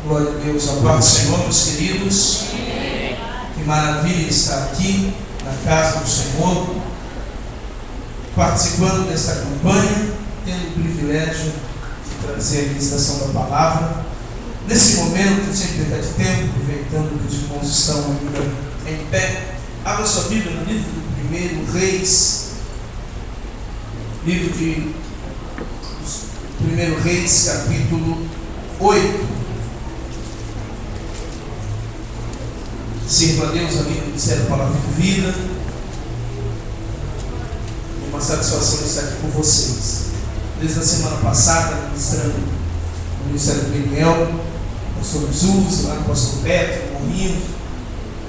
Glória a Deus, a paz do Senhor, meus queridos. Que maravilha estar aqui na casa do Senhor, participando desta campanha, tendo o privilégio de trazer a ministração da palavra. Nesse momento, sem perder de tempo, aproveitando que os irmãos estão ainda em pé, abra sua Bíblia no livro do 1 Reis, livro de 1 Reis, capítulo 8. Sirva a Deus ali no Ministério da Palavra de Vida. É uma satisfação estar aqui com vocês. Desde a semana passada, ministrando no Ministério do Peniel, pastor Jesus, lá no pastor Beto, Morrinho.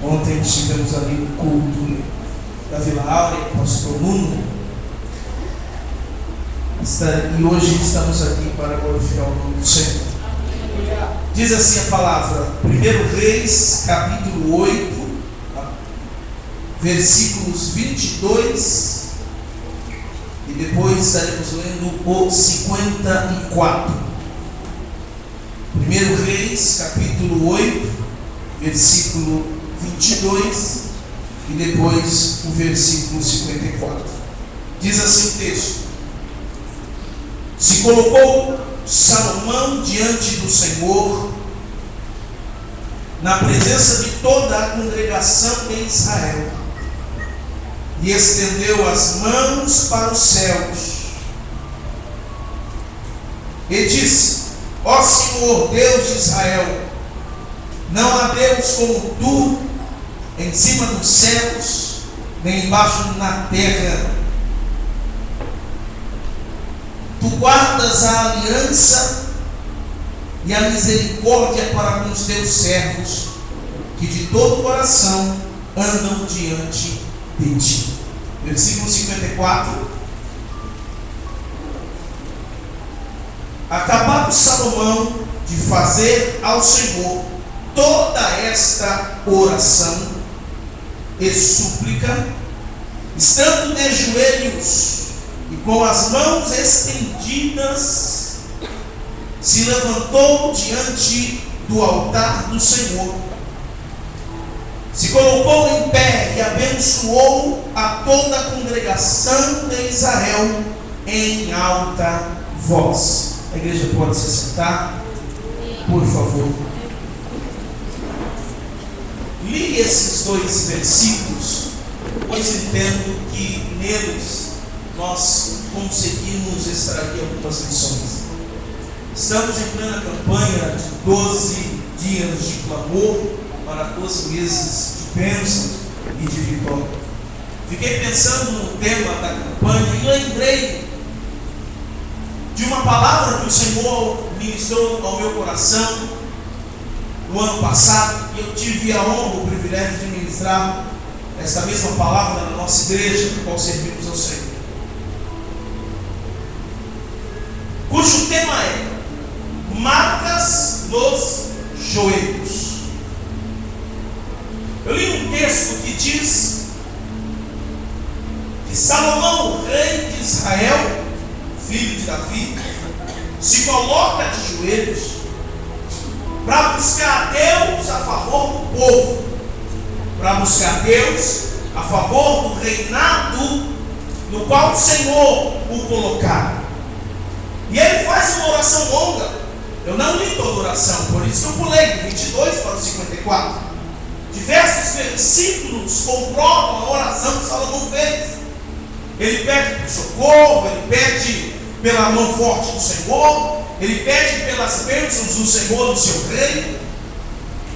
Ontem estivemos ali no culto da Vila Áurea, o pastor Nuno. E hoje estamos aqui para glorificar o nome do Senhor. Diz assim a palavra, 1 Reis, capítulo 8, versículos 22, e depois estaremos lendo o 54. 1 Reis, capítulo 8, versículo 22, e depois o versículo 54. Diz assim o texto: Se colocou Salomão diante do Senhor, na presença de toda a congregação de Israel, e estendeu as mãos para os céus, e disse: Ó Senhor Deus de Israel, não há Deus como tu, em cima dos céus, nem embaixo na terra. Tu guardas a aliança e a misericórdia para com os teus servos, que de todo o coração andam diante de ti. Versículo 54. Acabado Salomão de fazer ao Senhor toda esta oração e súplica, estando de joelhos e com as mãos estendidas, se levantou diante do altar do Senhor, se colocou em pé e abençoou a toda a congregação de Israel em alta voz. A igreja pode se sentar, por favor. Li esses dois versículos, pois entendo que neles nós conseguimos extrair algumas lições. Estamos em plena campanha de 12 dias de clamor para 12 meses de bênçãos e de vitória. Fiquei pensando no tema da campanha e lembrei de uma palavra que o Senhor ministrou ao meu coração no ano passado, e eu tive a honra, o privilégio de ministrar essa mesma palavra na nossa igreja, na qual servimos ao Senhor, cujo tema é marcas nos joelhos. Eu li um texto que diz que Salomão, rei de Israel, filho de Davi, se coloca de joelhos para buscar a Deus a favor do povo, para buscar a Deus a favor do reinado no qual o Senhor o colocar. E ele faz uma oração longa. Eu não li toda a oração, por isso que eu pulei do 22 para o 54. Diversos versículos comprovam a oração que Salomão fez. Ele pede por socorro, ele pede pela mão forte do Senhor, ele pede pelas bênçãos do Senhor no seu reino.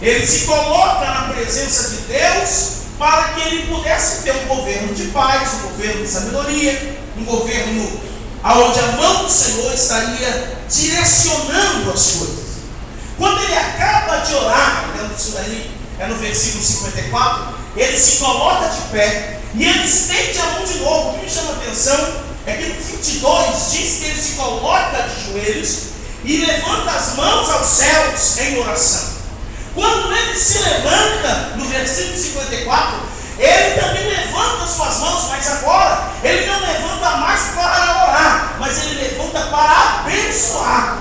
Ele se coloca na presença de Deus para que ele pudesse ter um governo de paz, um governo de sabedoria, um governo aonde a mão do Senhor estaria direcionando as coisas. Quando ele acaba de orar, isso daí é no versículo 54, ele se coloca de pé e ele estende a mão de novo. O que me chama a atenção é que no 22 diz que ele se coloca de joelhos e levanta as mãos aos céus em oração. Quando ele se levanta, no versículo 54, ele também levanta suas mãos, mas agora ele não levanta mais para orar, mas ele levanta para abençoar.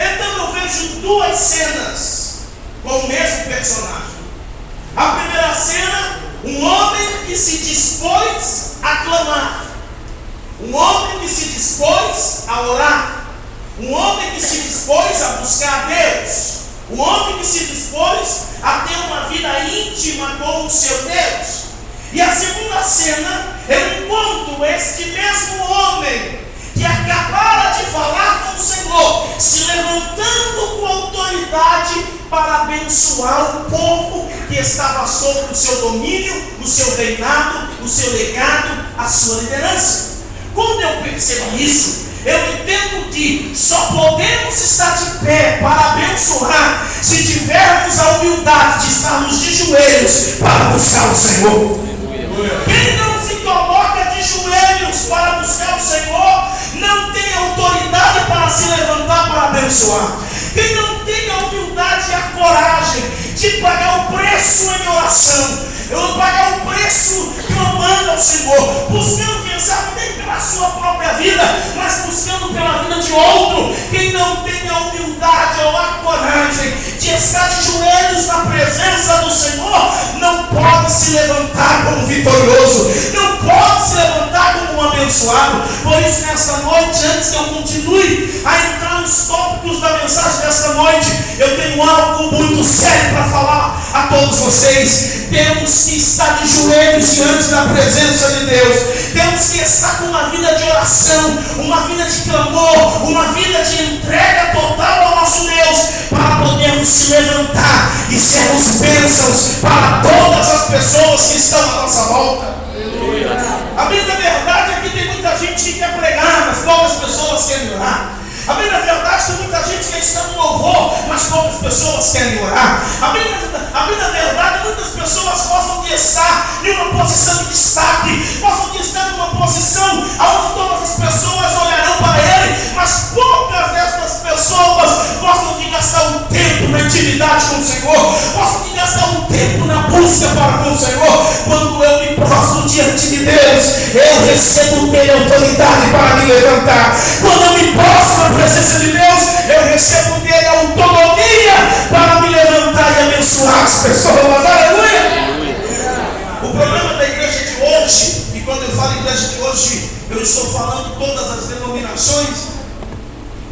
Então eu vejo duas cenas com o mesmo personagem. A primeira cena, um homem que se dispôs a clamar, um homem que se dispôs a orar, um homem que se dispôs a buscar a Deus, um homem que se dispôs a ter uma vida íntima com o seu Deus. E a segunda cena, eu encontro este mesmo homem que acabara de falar com o Senhor, se levantando com autoridade para abençoar o povo que estava sob o seu domínio, o seu reinado, o seu legado, a sua liderança. Quando eu percebo isso, eu entendo que só podemos estar de pé para abençoar se tivermos a humildade de estarmos de joelhos para buscar o Senhor. Quem não se coloca de joelhos para buscar o Senhor não tem autoridade para se levantar para abençoar. Quem não tem a humildade e a coragem de pagar o preço em oração, pagar o preço clamando ao Senhor, buscando, quem sabe, nem pela sua própria vida, mas buscando pela vida de outro. Quem não tem a humildade ou a coragem de estar de joelhos na presença do Senhor, não pode se levantar como vitorioso, não pode se levantar como um abençoado. Por isso, nesta noite, antes que eu continue a entrar nos tópicos da mensagem desta noite, eu tenho algo muito sério para falar a todos vocês. Temos que estar de joelhos diante da presença de Deus. Temos que estar com uma vida de oração, uma vida de clamor, uma vida de entrega total ao nosso Deus, para podermos se levantar e sermos bênçãos para todas as pessoas que estão à nossa volta. A verdade é que tem muita gente que quer pregar, mas poucas pessoas querem orar. A verdade é que muita gente quer estar no louvor, mas poucas pessoas querem orar. A verdade, muitas pessoas gostam de estar em uma posição de destaque, gostam de estar em uma posição onde todas as pessoas olharão para ele, mas poucas destas pessoas gostam de gastar um tempo na intimidade com o Senhor, gostam de gastar um tempo na busca para com o Senhor. Quando eu me prostro diante de Deus, eu recebo dele autoridade para me levantar. Quando eu me prostro na presença de Deus, eu recebo dele autonomia para me levantar e abençoar as pessoas. Aleluia! O problema da igreja de hoje, e quando eu falo igreja de hoje, eu estou falando todas as denominações,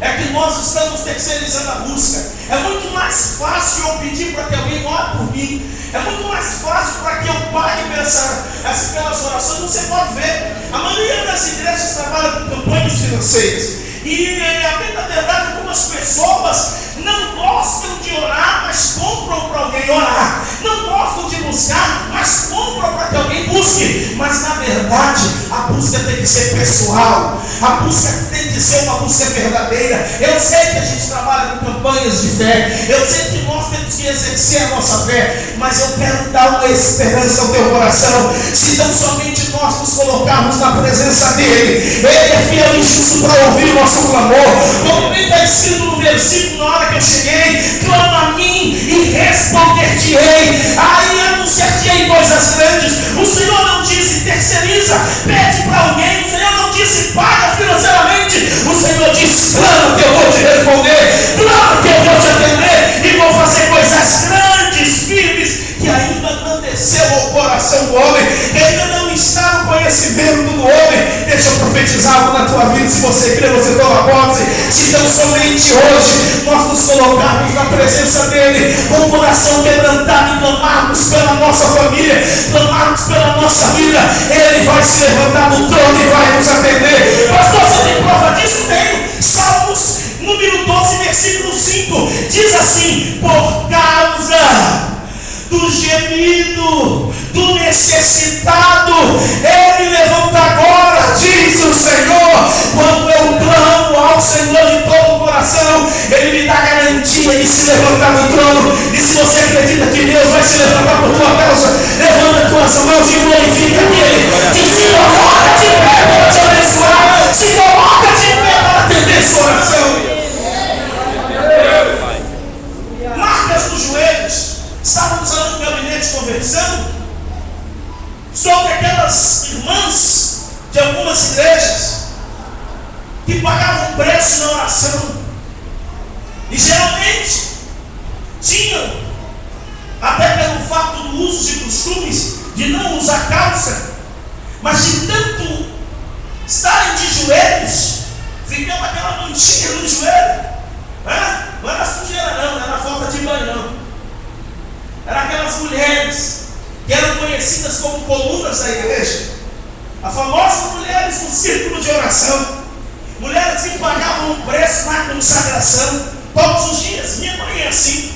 é que nós estamos terceirizando a busca. É muito mais fácil eu pedir para que alguém ore por mim. É muito mais fácil para que eu pague pelas orações. Você pode ver, a maioria das igrejas trabalha com campanhas financeiras. E a verdade, algumas pessoas não gostam de orar, mas compram para alguém orar. Não gostam de buscar, mas compram para que alguém busque. Mas na verdade, a busca tem que ser pessoal. A busca tem que ser uma busca verdadeira. Eu sei que a gente trabalha com campanhas de fé. Eu sei que nós temos que exercer a nossa fé. Mas eu quero dar uma esperança ao teu coração. Se tão somente nós nos colocarmos na presença dele, ele é fiel e justo para ouvir o nosso clamor. Como bem está escrito no versículo, na hora que eu cheguei: clama a mim e responder-te-ei, aí anunciar-te-ei coisas grandes. O Senhor não disse terceiriza, pede para alguém. O Senhor não disse paga financeiramente. O Senhor disse clama que eu vou te responder, clama que eu vou te atender e vou fazer coisas grandes, firmes, que ainda não desceu ao coração do homem, que ainda não está no conhecimento do homem. Deixa eu profetizar algo na tua vida. Se você crê, você toma posse. Se tão somente hoje nós nos colocarmos na presença dele com o coração quebrantado e clamarmos pela nossa família, clamarmos pela nossa vida, ele vai se levantar do trono e vai nos atender. Pastor, você tem prova disso? Tenho. Salmos número 12, versículo 5 diz assim: por causa do gemido do necessitado, ele levanta agora, diz o Senhor. Quando eu clamo ao Senhor de todo o coração, ele me dá garantia de se levantar do trono. E se você acredita que Deus vai se levantar por tua causa, levanta tuas mãos e glorifica ele. E se coloca de pé para te abençoar, se coloca de pé para atender sua oração. Marcas nos joelhos. Estávamos lá no gabinete conversando sobre aquelas irmãs de algumas igrejas que pagavam preço na oração. E geralmente tinham, até pelo fato do uso e costumes de não usar calça, mas de tanto estarem de joelhos, ficava aquela manchinha no joelho. Não era sujeira não era falta de banho não. Era aquelas mulheres que eram conhecidas como colunas da igreja, as famosas mulheres do círculo de oração, mulheres que pagavam um preço na consagração todos os dias. Minha mãe é assim.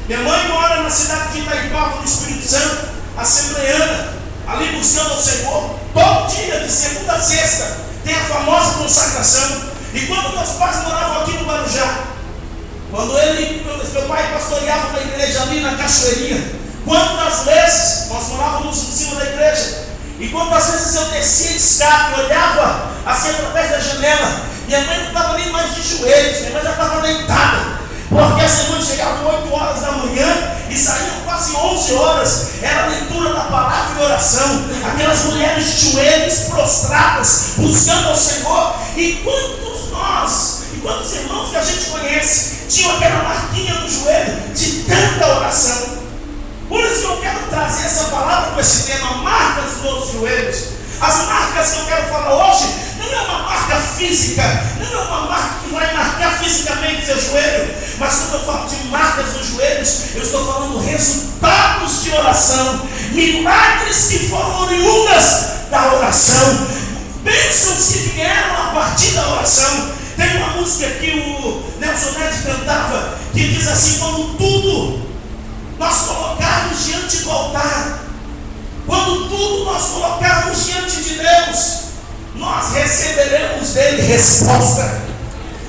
Minha mãe mora na cidade de Itaipava, no Espírito Santo, assembleiana, ali buscando ao Senhor. Todo dia, de segunda a sexta, tem a famosa consagração. E quando meus pais moravam aqui no Guarujá, quando meu pai pastoreava na igreja ali na Cachoeirinha, quantas vezes nós morávamos em cima da igreja, e quantas vezes eu descia a escada, olhava assim através da janela, minha mãe não estava nem mais de joelhos, minha mãe já estava deitada, porque as irmãs chegavam 8 horas da manhã e saíam quase 11 horas, era a leitura da palavra e oração, aquelas mulheres de joelhos prostradas, buscando ao Senhor. E quantos irmãos que a gente conhece tinham aquela marquinha no joelho de tanta oração? Por isso que eu quero trazer essa palavra com esse tema, marcas nos joelhos. As marcas que eu quero falar hoje não é uma marca física, não é uma marca que vai marcar fisicamente seu joelho, mas quando eu falo de marcas nos joelhos, eu estou falando resultados de oração, milagres que foram oriundas da oração, bênçãos que vieram a partir da oração. Tem uma música que o Nelson Ned cantava, que diz assim: quando tudo nós colocarmos diante do altar, quando tudo nós colocarmos diante de Deus, nós receberemos dele resposta.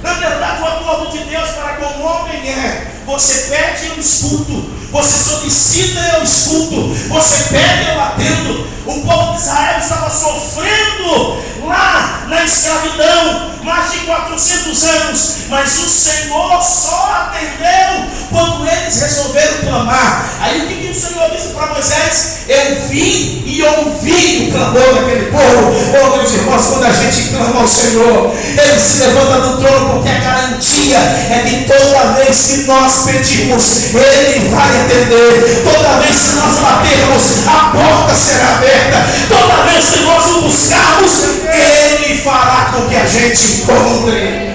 Na verdade, o acordo de Deus para com o homem é: você pede, eu escuto; você solicita, eu escuto; você pede, eu atendo. O povo de Israel estava sofrendo lá na escravidão mais de 400 anos, mas o Senhor só atendeu quando eles resolveram clamar. Aí o que o Senhor disse para Moisés? Eu vi e ouvi o clamor daquele povo. Oh, meus irmãos, quando a gente clama ao Senhor, Ele se levanta do trono, porque a garantia é que toda vez que nós pedimos, Ele vai atender. Toda vez que nós batermos, a porta será aberta. Toda vez que nós o buscarmos, Ele fará com que a gente encontre.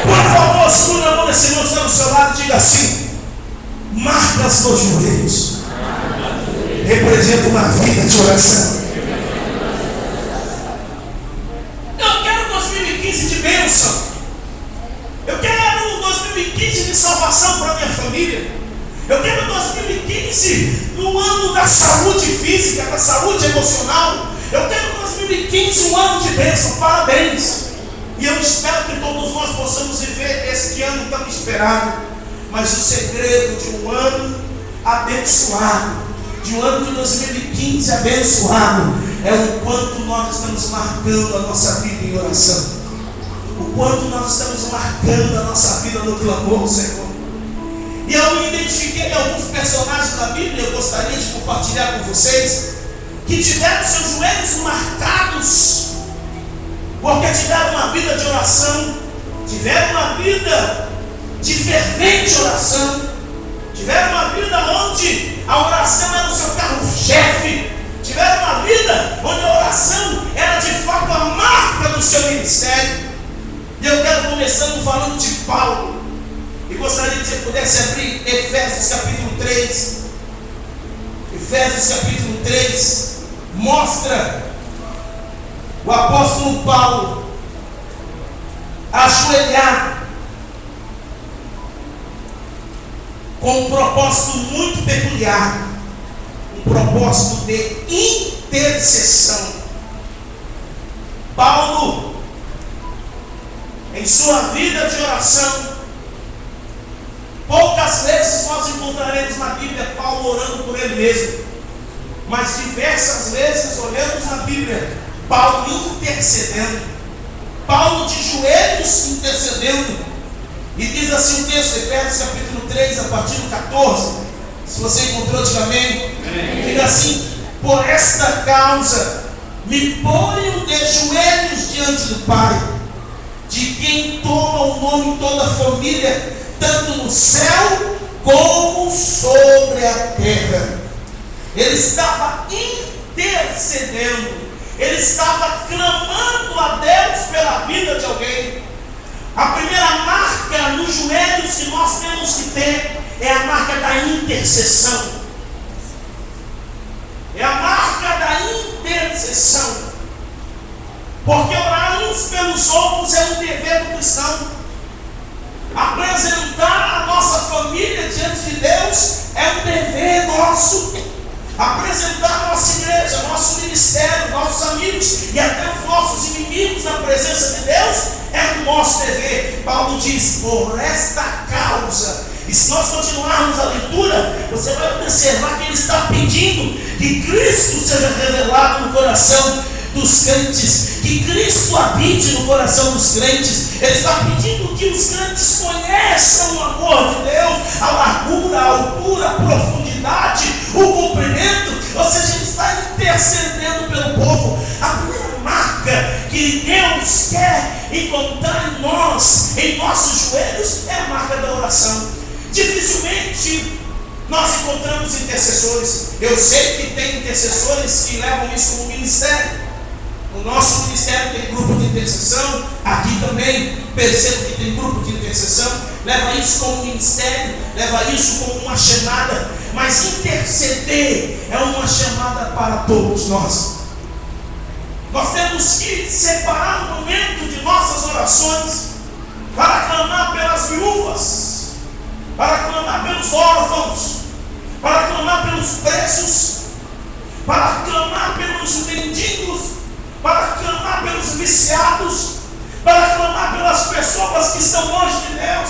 Por favor, segura a mão desse irmão que está do seu lado e diga assim: marcas nos joelhos representa uma vida de oração. Eu quero 2015 de bênção. Eu quero 2015 de salvação para minha família. Eu quero 2015 no ano da saúde física, da saúde emocional. Eu quero 2015 um ano de bênção. Parabéns. E eu espero que todos nós possamos viver este ano tão esperado. Mas o segredo de um ano abençoado, de um ano de 2015 abençoado, é o quanto nós estamos marcando a nossa vida em oração, o quanto nós estamos marcando a nossa vida no clamor, Senhor. E eu me identifiquei em alguns personagens da Bíblia, eu gostaria de compartilhar com vocês, que tiveram seus joelhos marcados, porque tiveram uma vida de oração, tiveram uma vida de fervente oração, tiveram uma vida onde a oração era o seu carro-chefe, tiveram uma vida onde a oração era de fato a marca do seu ministério. E eu quero começando falando de Paulo, e gostaria que você pudesse abrir Efésios capítulo 3. Efésios capítulo 3 mostra o apóstolo Paulo ajoelhado com um propósito muito peculiar, um propósito de intercessão. Paulo, em sua vida de oração, poucas vezes nós encontraremos na Bíblia Paulo orando por ele mesmo, mas diversas vezes olhamos na Bíblia Paulo intercedendo, Paulo de joelhos intercedendo. E diz assim o texto, Efésios capítulo 3, a partir do 14. Se você encontrou, diga amém. Diga assim: por esta causa me ponho de joelhos diante do Pai, de quem toma o nome toda a família, tanto no céu como sobre a terra. Ele estava intercedendo, ele estava clamando a Deus pela vida de alguém. A primeira marca nos joelhos que nós temos que ter é a marca da intercessão. É a marca da intercessão. Porque orar uns pelos outros é um dever do cristão. Apresentar a nossa família diante de Deus é um dever nosso. Apresentar a nossa igreja, nosso ministério, nossos amigos e até os nossos inimigos na presença de Deus é o nosso dever. Paulo diz: por esta causa. E se nós continuarmos a leitura, você vai observar que ele está pedindo que Cristo seja revelado no coração dos crentes, que Cristo habite no coração dos crentes. Ele está pedindo que os crentes conheçam o amor de Deus, a largura, a altura, a profundidade, o comprimento. Ou seja, ele está intercedendo pelo povo. A primeira marca que Deus quer encontrar em nós, em nossos joelhos, é a marca da oração. Dificilmente nós encontramos intercessores. Eu sei que tem intercessores que levam isso como ministério. No nosso ministério tem grupo de intercessão, aqui também percebo que tem grupo de intercessão, leva isso como ministério, leva isso como uma chamada, mas interceder é uma chamada para todos nós. Nós temos que separar um momento de nossas orações para clamar pelas viúvas, para clamar pelos órfãos, para clamar pelos presos, para clamar pelos mendigos, para clamar pelos viciados, para clamar pelas pessoas que estão longe de Deus.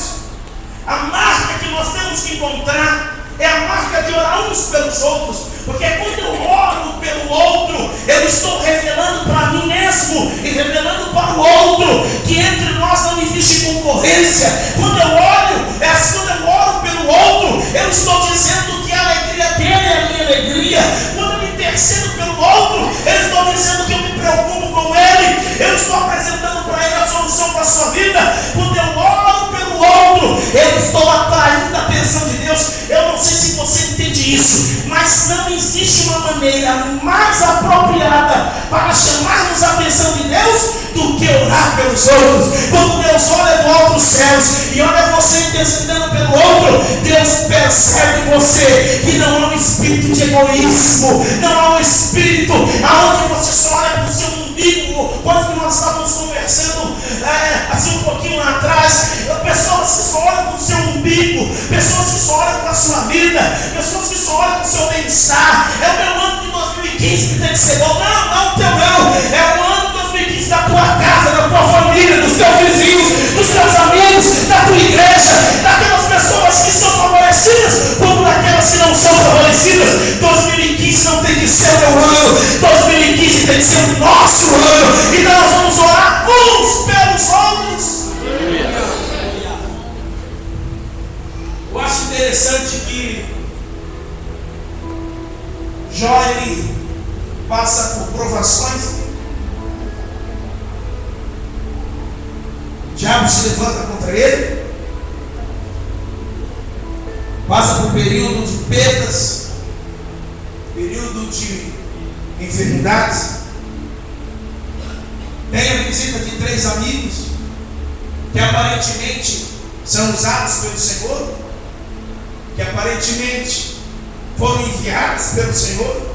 A marca que nós temos que encontrar é a marca de orar uns pelos outros, porque quando eu oro pelo outro, eu estou revelando para mim mesmo e revelando para o outro que entre nós não existe concorrência. Quando eu oro pelo outro, eu estou dizendo que a alegria dele é a minha alegria. Quando eu intercedo pelo outro, eu estou dizendo que eu me preocupo com ele, eu estou apresentando para ele a solução para a sua vida. Quando eu oro pelo outro, eu estou atraindo a atenção de Deus. Eu não sei se você entende isso, mas não existe uma maneira mais apropriada para chamarmos a atenção de Deus do que orar pelos outros. Quando Deus olha do alto dos céus e olha você intercedendo pelo outro, Deus percebe em você que não há um espírito de egoísmo, não há um espírito aonde você só olha para o seu umbigo. Quando nós estávamos conversando assim um pouquinho lá atrás, pessoas que só olham para o seu umbigo, pessoas que só olham para a sua vida, pessoas que só olham para o seu bem-estar. É o meu ano de 2015 que tem que ser bom. Não, o teu não. É o ano de 2015 da tua casa, da tua família, dos teus vizinhos, dos teus amigos, da tua igreja, daquelas pessoas que são favorecidas, como daquelas que não são favorecidas. 2015 não tem que ser o meu ano, 2015 tem que ser o nosso ano. Então nós vamos orar uns pelos outros. Eu acho interessante que Jó, ele passa por provações. O diabo se levanta contra ele, passa por período de perdas, período de enfermidades. Tem a visita de 3 amigos que aparentemente são usados pelo Senhor, que aparentemente foram enviados pelo Senhor,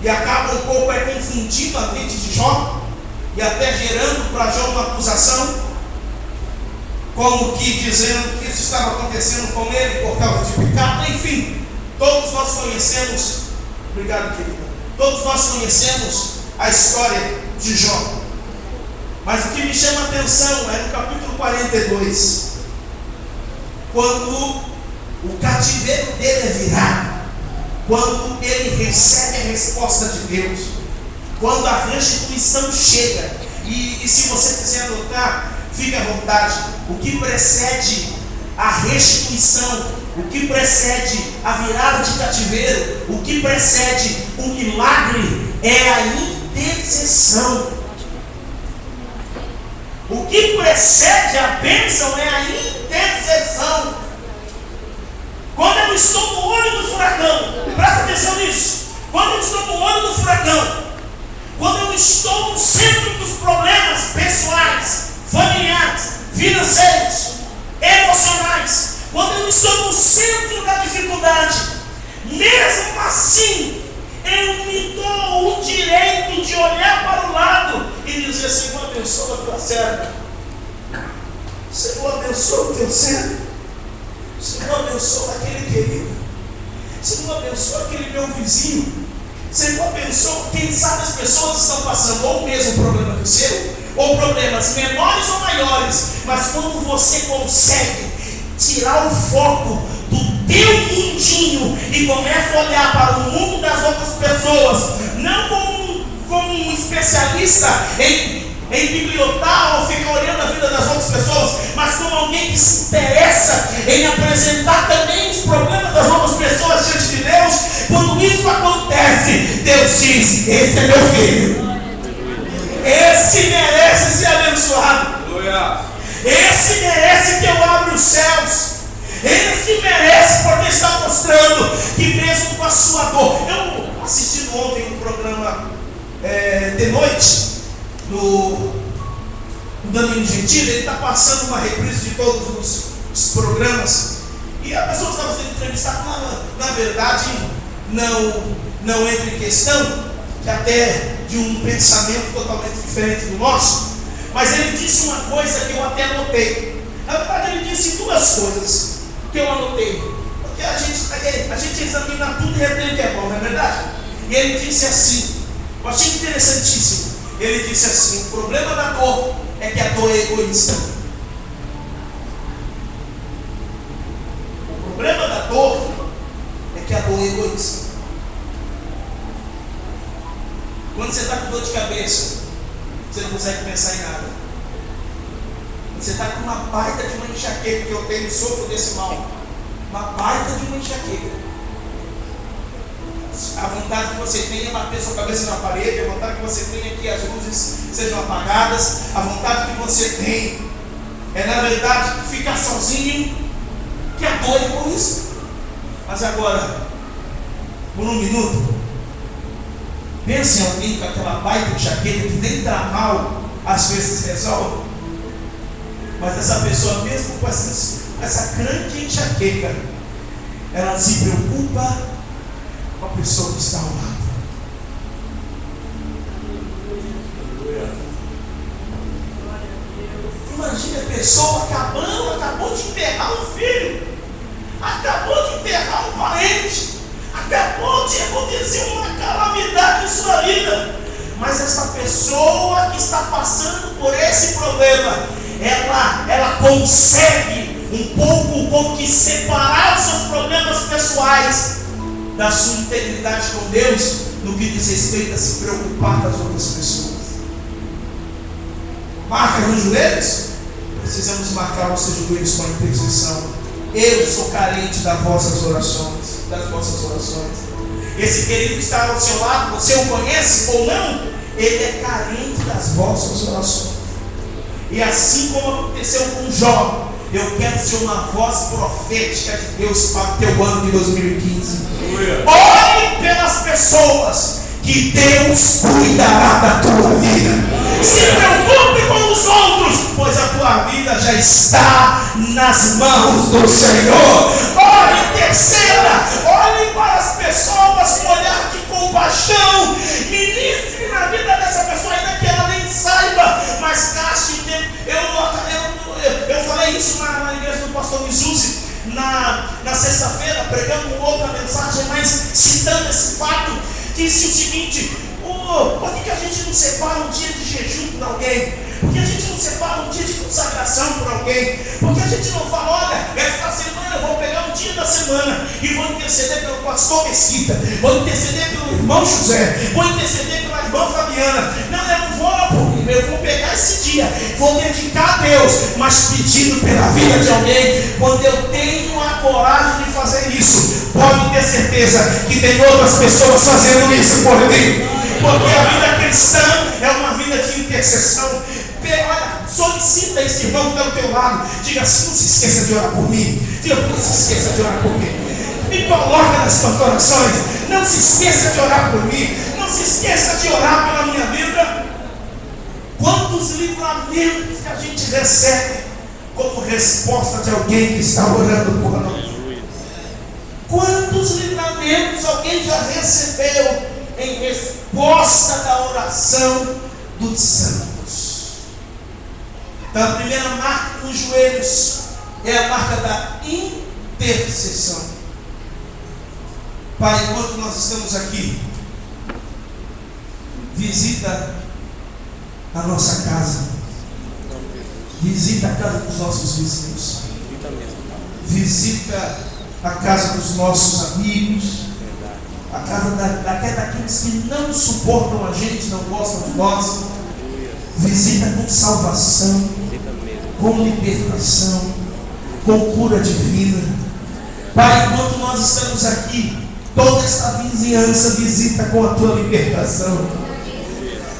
e acabam um pouco confundindo a mente de Jó, e até gerando para Jó uma acusação, como que dizendo que isso estava acontecendo com ele por causa de pecado. Enfim, todos nós conhecemos, obrigado querido, todos nós conhecemos a história de Jó. Mas o que me chama a atenção é no capítulo 42, quando o cativeiro dele é virado, quando ele recebe a resposta de Deus, quando a restituição chega. E se você quiser anotar, fique à vontade. O que precede a restituição, o que precede a virada de cativeiro, o que precede o milagre é a intercessão. O que precede a bênção é a intercessão. deserção. Quando eu estou no olho do furacão, presta atenção nisso. Quando eu estou no olho do furacão, quando eu estou no centro dos problemas pessoais, familiares, financeiros, emocionais, quando eu estou no centro da dificuldade, mesmo assim, eu me dou o direito de olhar para o lado e dizer: Senhor, abençoa a tua serva. Senhor, abençoa o teu servo. Senhor, abençoa aquele querido. Senhor, abençoa aquele meu vizinho. Senhor, abençoa. Quem sabe as pessoas estão passando ou o mesmo problema que o seu, ou problemas menores ou maiores, mas quando você consegue tirar o foco do teu mundinho e começa a olhar para o mundo das outras pessoas, não como um especialista em bibliotar ou ficar olhando a vida das outras pessoas, mas como alguém que se interessa em apresentar também os problemas das outras pessoas diante de Deus. Quando isso acontece, Deus diz: esse é meu filho, esse merece ser abençoado, esse merece que eu abra os céus, esse merece, porque está mostrando que mesmo com a sua dor. Eu assisti ontem um programa de noite no Danilo Gentili. Ele está passando uma reprise de todos os programas, e a pessoa que estava sendo entrevistada, na verdade, não entra em questão, que até de um pensamento totalmente diferente do nosso, mas ele disse uma coisa que eu até anotei. Na verdade, ele disse duas coisas que eu anotei, porque a gente examina tudo e retém o que é bom, não é verdade? E ele disse assim, eu achei interessantíssimo. Ele disse assim: o problema da dor é que a dor é egoísta. O problema da dor é que a dor é egoísta. Quando você está com dor de cabeça, você não consegue pensar em nada. Quando você está com uma baita de uma enxaqueca, que eu tenho e sofro desse mal, uma baita de uma enxaqueca, a vontade que você tem é bater sua cabeça na parede, a vontade que você tem é que as luzes sejam apagadas, a vontade que você tem é, na verdade, ficar sozinho, que a dor é egoísta. Mas agora, por um minuto, pense em alguém com aquela baita enxaqueca que nem mal às vezes resolve, mas essa pessoa, mesmo com essa grande enxaqueca, ela se preocupa com a pessoa que está ao lado. Imagina a pessoa acabou de enterrar um filho, acabou de enterrar um parente, acabou de acontecer uma calamidade em sua vida, mas essa pessoa que está passando por esse problema, ela consegue um pouco como que separar os seus problemas pessoais da sua integridade com Deus, no que diz respeito a se preocupar com as outras pessoas. Marca nos joelhos? Precisamos marcar os seus joelhos com a intercessão. Eu sou carente das vossas orações. Esse querido que está ao seu lado, você o conhece ou não? Ele é carente das vossas orações. E assim como aconteceu com Jó, eu quero ser uma voz profética de Deus para o teu ano de 2015. Ore pelas pessoas, que Deus cuidará da tua vida. Se preocupe com os outros, pois a tua vida já está nas mãos do Senhor. Ore, interceda, olhe para as pessoas com olhar de compaixão, ministre na vida dessa pessoa, ainda que ela nem saiba, mas gaste tempo. Eu falei isso na igreja do pastor Mizuzzi na sexta-feira, pregando uma outra mensagem, mas citando esse fato, disse o seguinte: por que a gente não separa um dia de jejum por alguém? Por que a gente não separa um dia de consagração por alguém? Por que a gente não fala: olha, esta semana eu vou pegar um dia da semana e vou interceder pelo pastor Mesquita, vou interceder pelo irmão José, vou interceder pela irmã Fabiana. Não, eu não vou orar por mim, eu vou pegar esse dia, vou dedicar a Deus, mas pedindo pela vida de alguém. Quando eu tenho a coragem de fazer isso, pode ter certeza que tem outras pessoas fazendo isso por mim. Porque a vida cristã é uma vida de intercessão. Olha, Solicita esse irmão que está do teu lado. Diga assim: não se esqueça de orar por mim. Diga: não se esqueça de orar por mim. Me coloca nas suas orações. Não se esqueça de orar por mim. Não se esqueça de orar pela minha vida. Quantos livramentos que a gente recebe como resposta de alguém que está orando por nós. Quantos livramentos alguém já recebeu em resposta da oração dos santos. Então a primeira marca nos joelhos é a marca da intercessão. Pai, enquanto nós estamos aqui, visita a nossa casa, visita a casa dos nossos vizinhos, visita a casa dos nossos amigos, a casa daqueles que não suportam a gente, não gostam de nós. Visita com salvação, com libertação, com cura divina. Pai, enquanto nós estamos aqui, toda essa vizinhança visita com a tua libertação.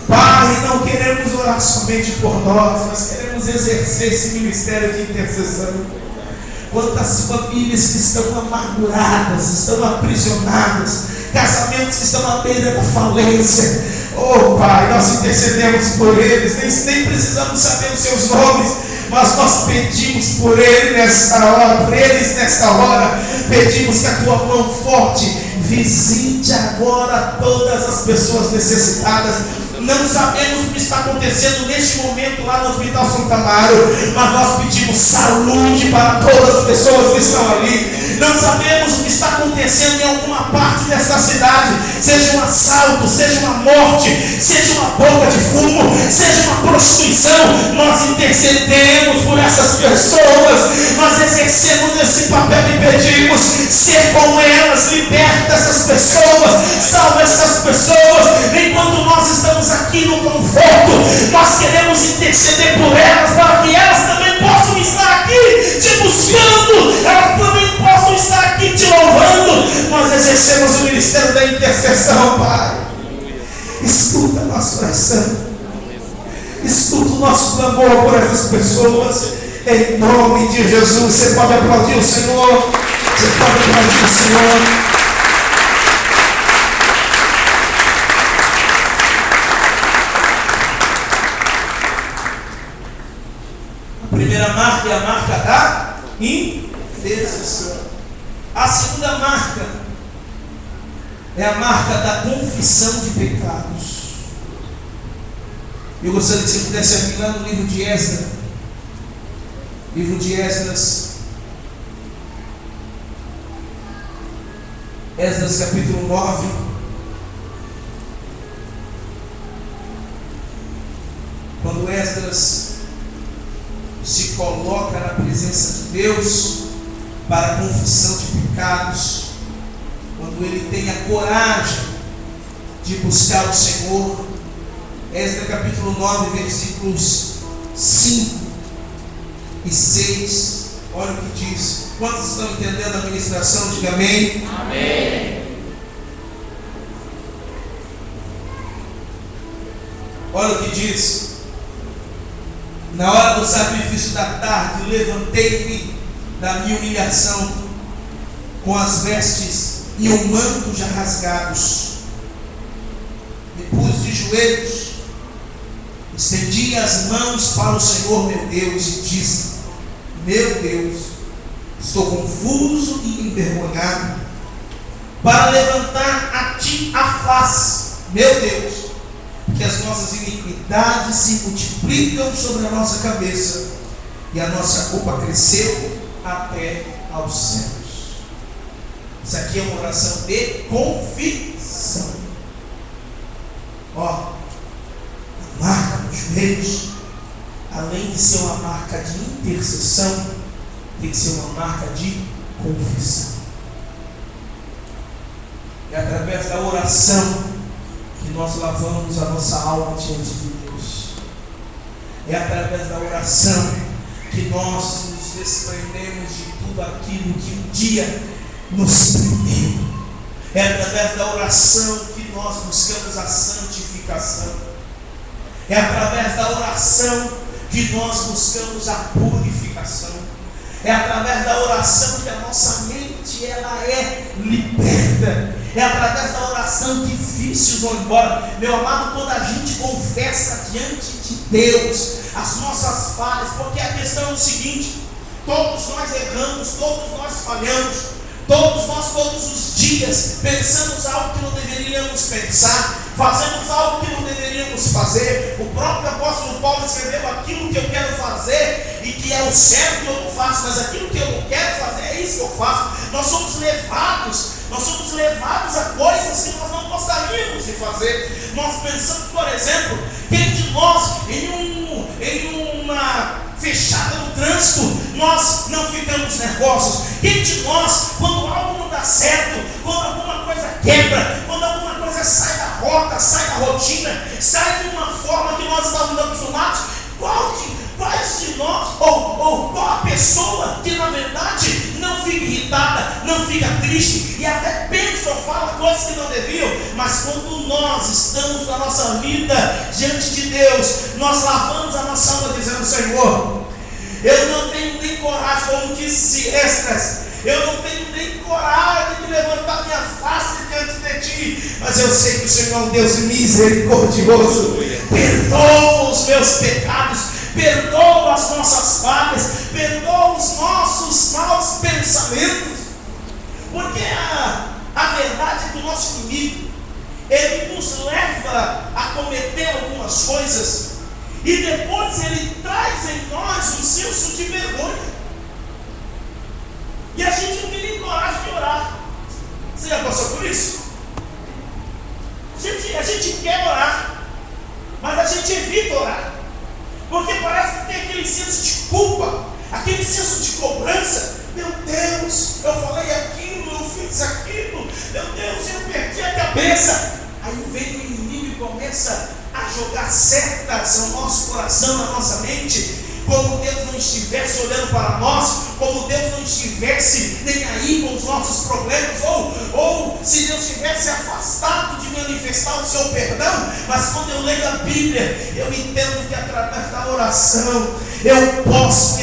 Pai, não queremos orar somente por nós, nós queremos exercer esse ministério de intercessão. Quantas famílias que estão amarguradas, estão aprisionadas, casamentos que estão à beira da falência. Oh Pai, nós intercedemos por eles, nem precisamos saber os seus nomes, mas nós pedimos por eles nesta hora, pedimos que a tua mão forte visite agora todas as pessoas necessitadas. Não sabemos o que está acontecendo neste momento lá no Hospital Santa Amaro, mas nós pedimos saúde para todas as pessoas que estão ali. Não sabemos o que está acontecendo em alguma parte desta cidade, seja um assalto, seja uma morte, seja uma boca de fumo, seja uma prostituição. Nós intercedemos por essas pessoas, nós exercemos esse papel e pedimos: ser com elas, liberta essas pessoas, salva essas pessoas. Enquanto nós estamos aqui no conforto, nós queremos interceder por elas, para que elas também possam estar aqui te buscando, elas também possam estar aqui te louvando. Nós exercemos o ministério da intercessão, Pai. Escuta a nossa oração, escuta o nosso clamor por essas pessoas, em nome de Jesus. Você pode aplaudir o Senhor, você pode aplaudir o Senhor. A primeira marca é a marca da intercessão. A segunda marca é a marca da confissão de pecados. Eu gostaria que você pudesse abrir lá no livro de Esdras. Livro de Esdras. Esdras capítulo 9. Quando Esdras se coloca na presença de Deus para a confissão de pecados, quando ele tem a coragem de buscar o Senhor. Esdras capítulo 9, versículos 5 e 6, olha o que diz. Quantos estão entendendo a ministração? Diga amém. Amém. Olha o que diz: na hora do sacrifício da tarde, levantei-me da minha humilhação, com as vestes e o manto já rasgados, me pus de joelhos, estendi as mãos para o Senhor meu Deus e disse: meu Deus, estou confuso e envergonhado para levantar a ti a face, meu Deus, que as nossas iniquidades se multiplicam sobre a nossa cabeça e a nossa culpa cresceu até aos céus. Isso aqui é uma oração de confissão. Ó, a marca dos joelhos, além de ser uma marca de intercessão, tem que ser uma marca de confissão. É através da oração que nós lavamos a nossa alma diante de Deus. É através da oração que nós nos desprendemos de tudo aquilo que um dia nos prendeu. É através da oração que nós buscamos a santificação. É através da oração que nós buscamos a purificação. É através da oração que a nossa mente ela é liberta. É através da oração que vícios vão embora. Meu amado, quando a gente confessa diante de Deus as nossas falhas, porque a questão é o seguinte: todos nós erramos, todos nós falhamos, todos nós, todos os dias, pensamos algo que não deveríamos pensar, fazemos algo que não deveríamos fazer. O próprio apóstolo Paulo escreveu: aquilo que eu quero fazer e que é o certo eu não faço, mas aquilo que eu não quero fazer é isso que eu faço. Nós somos levados a coisas que nós não gostaríamos de fazer. Nós pensamos, por exemplo, quem de nós em uma fechada no trânsito, nós não ficamos nervosos? Quem de nós, quando algo não dá certo, quando alguma coisa quebra, quando alguma coisa sai da rota, sai da rotina, sai de uma forma que nós estávamos acostumados, quais de nós, ou qual a pessoa que na verdade não fica irritada, não fica triste e até pensa ou fala coisas que não deviam? Mas quando nós estamos na nossa vida diante de Deus, nós lavamos a nossa alma dizendo: Senhor, eu não tenho nem coragem, como disse Esdras, eu não tenho nem coragem de levantar minha face diante de Ti, mas eu sei que o Senhor é um Deus misericordioso. Perdoa os meus pecados, perdoa as nossas falhas, perdoa os nossos maus pensamentos, porque a verdade é que o nosso inimigo, ele nos leva a cometer algumas coisas e depois ele traz em nós um senso de vergonha, e a gente não tem nem coragem de orar. Você já passou por isso? A gente quer orar, mas a gente evita orar, porque parece que tem aquele senso de culpa, aquele senso de cobrança. Meu Deus, eu falei aquilo, eu fiz aquilo, meu Deus, eu perdi a cabeça. Aí vem o inimigo e começa a jogar setas ao nosso coração, na nossa mente, como Deus não estivesse olhando para nós, como Deus não estivesse nem aí com os nossos problemas, ou se Deus tivesse afastado de manifestar o seu perdão. Mas quando eu leio a Bíblia, eu entendo que através da oração eu posso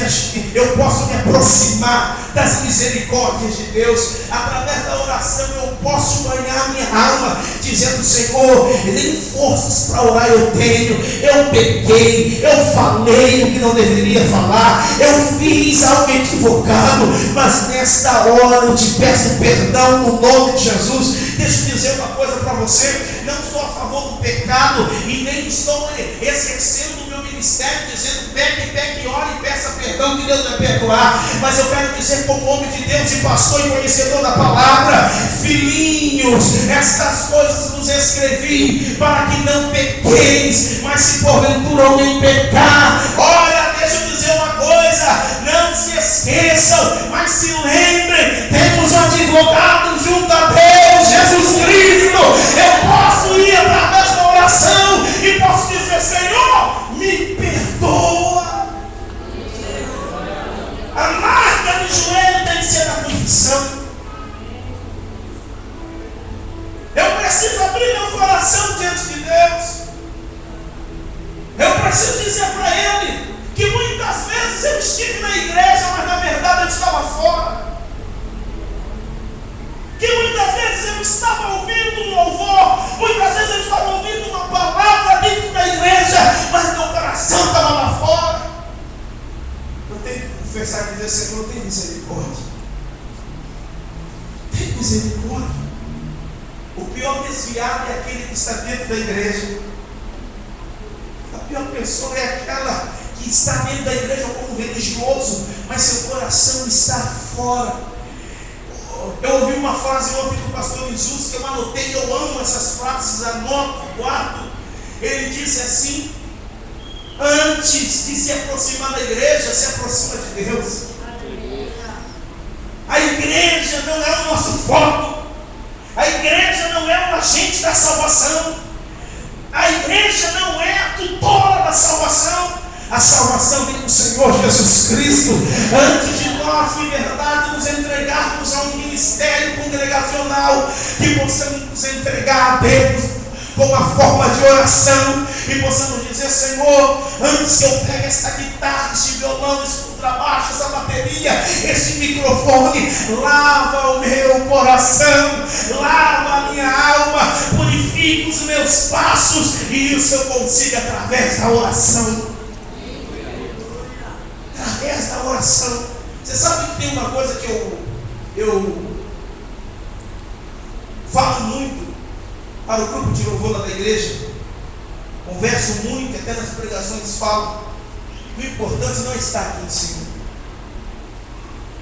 me aproximar das misericórdias de Deus. Através da oração eu posso ganhar minha alma, dizendo: Senhor, nem forças para orar eu tenho, eu pequei, eu falei o que não deveria falar, eu fiz algo equivocado, mas nesta hora eu te peço perdão no nome de Jesus. Deixa eu dizer uma coisa para você: não sou a favor do pecado e nem estou exercendo o meu ministério dizendo pegue, ore e peça perdão que Deus vai perdoar. Mas eu quero dizer, como homem de Deus e pastor e conhecedor da palavra: filhinhos, estas coisas vos escrevi para que não pequeis, mas se porventura alguém pecar, olha, deixa eu dizer uma coisa: não se esqueçam, mas se lembrem, temos um advogado junto a Deus, Jesus Cristo. Eu posso ir através da oração e posso dizer: Senhor, me perdoa. A marca do joelho tem que ser a confissão. Eu preciso abrir meu coração diante de Deus. Eu preciso dizer para Ele que muitas vezes eu estive na igreja, mas na verdade eu estava fora. Que muitas vezes eu estava ouvindo um louvor, muitas vezes eu estava ouvindo uma palavra dentro da igreja, mas meu coração estava lá fora. Eu tenho que confessar e dizer: Senhor, tem misericórdia. Tem misericórdia. O pior desviado é aquele que está dentro da igreja. A pior pessoa é aquela que está dentro da igreja como religioso, mas seu coração está fora. Eu ouvi uma frase ontem do pastor Jesus que eu anotei, eu amo essas frases, anoto, guardo. Ele disse assim: antes de se aproximar da igreja, se aproxima de Deus. A igreja não é o nosso foco, a igreja não é o agente da salvação, a igreja não é a tutora da salvação. A salvação vem do Senhor Jesus Cristo. Antes de nós, de verdade, nos entregarmos a um ministério congregacional, que possamos nos entregar a Deus com uma forma de oração, e possamos dizer: Senhor, antes que eu pegue esta guitarra, este violão, esse contrabaixo, essa bateria, este microfone, lava o meu coração, lava a minha alma, purifica os meus passos, e isso eu consigo através da oração. Através da oração. Você sabe que tem uma coisa que eu falo muito para o grupo de louvor lá da igreja, converso muito, até nas pregações falo: o importante não está aqui em cima,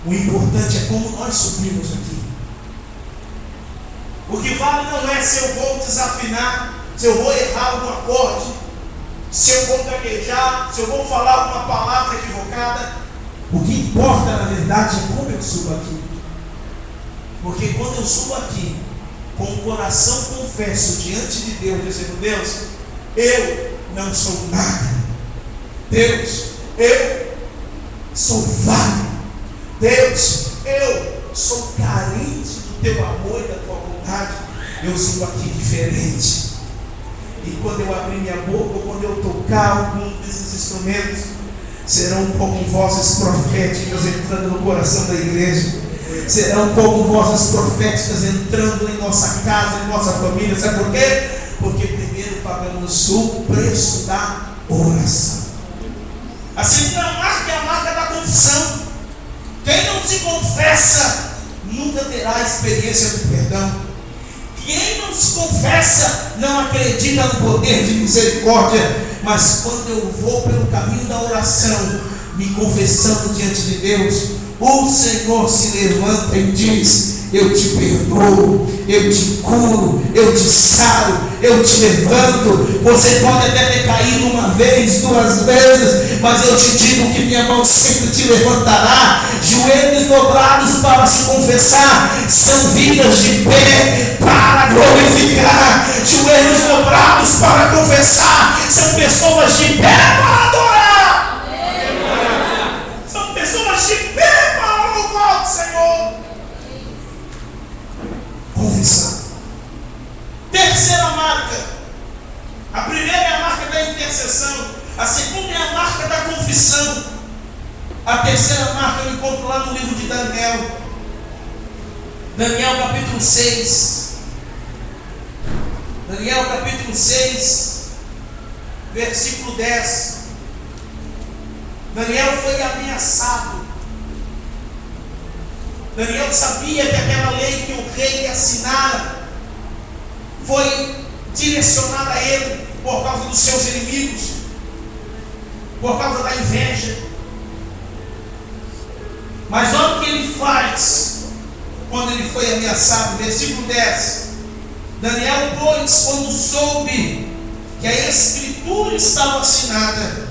o importante é como nós subimos aqui. O que vale não é se eu vou desafinar, se eu vou errar algum acorde, se eu vou gaguejar, se eu vou falar uma palavra equivocada. O que importa, na verdade, é como eu subo aqui. Porque quando eu subo aqui, com o coração confesso diante de Deus, dizendo: Deus, eu não sou nada. Deus, eu sou vago. Deus, eu sou carente do teu amor e da tua vontade. Eu subo aqui diferente. E quando eu abrir minha boca, ou quando eu tocar algum desses instrumentos, serão como vozes proféticas entrando no coração da igreja. Serão como vozes proféticas entrando em nossa casa, em nossa família. Sabe por quê? Porque primeiro pagamos o preço da oração. A segunda marca é a marca da confissão. Quem não se confessa nunca terá a experiência do perdão. Quem não se confessa não acredita no poder de misericórdia. Mas quando eu vou pelo caminho da oração, me confessando diante de Deus, o Senhor se levanta e diz: eu te perdoo, eu te curo, eu te saro, eu te levanto. Você pode até ter caído uma vez, duas vezes, mas eu te digo que minha mão sempre te levantará. Joelhos dobrados para se confessar são vidas de pé para glorificar. Joelhos dobrados para confessar são pessoas de pé para adorar. São pessoas de pé para louvar o Senhor. Confissão. Terceira marca. A primeira é a marca da intercessão. A segunda é a marca da confissão. A terceira marca eu encontro lá no livro de Daniel. Daniel capítulo 6. Daniel capítulo 6, versículo 10. Daniel foi ameaçado. Daniel sabia que aquela lei que o rei assinara foi direcionada a ele por causa dos seus inimigos, por causa da inveja. Mas olha o que ele faz quando ele foi ameaçado. Versículo 10. Daniel, pois, quando soube que a escritura estava assinada,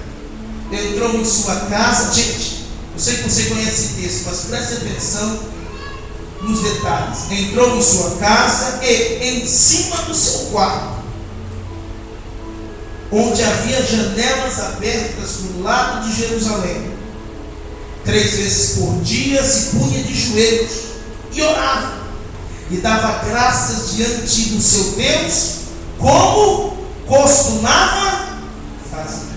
entrou em sua casa. Gente, eu sei que você conhece esse texto, mas preste atenção nos detalhes. Entrou em sua casa e em cima do seu quarto, onde havia janelas abertas no lado de Jerusalém, 3 vezes por dia se punha de joelhos e orava, e dava graças diante do seu Deus, como costumava fazer.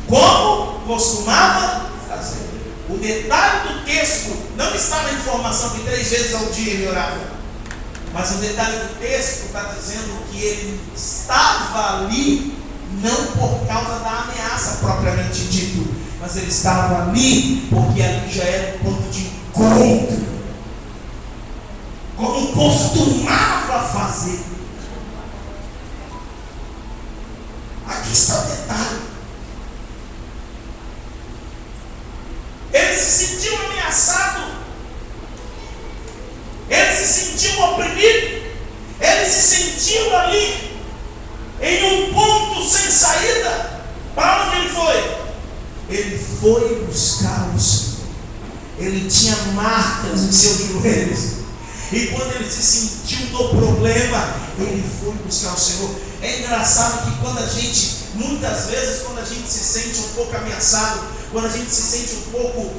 Como costumava fazer. O detalhe do texto não está na informação que 3 vezes ao dia ele orava, mas o detalhe do texto está dizendo que ele estava ali não por causa da ameaça propriamente dito, mas ele estava ali porque ali já era um ponto de encontro, como costumava fazer. Aqui está o detalhe. Ele se sentiu ameaçado, ele se sentiu oprimido, ele se sentiu ali em um ponto sem saída. Para onde ele foi? Ele foi buscar o Senhor. Ele tinha marcas em seus joelhos, e quando ele se sentiu no problema, ele foi buscar o Senhor. É engraçado que quando a gente, muitas vezes, quando a gente se sente um pouco ameaçado, quando a gente se sente um pouco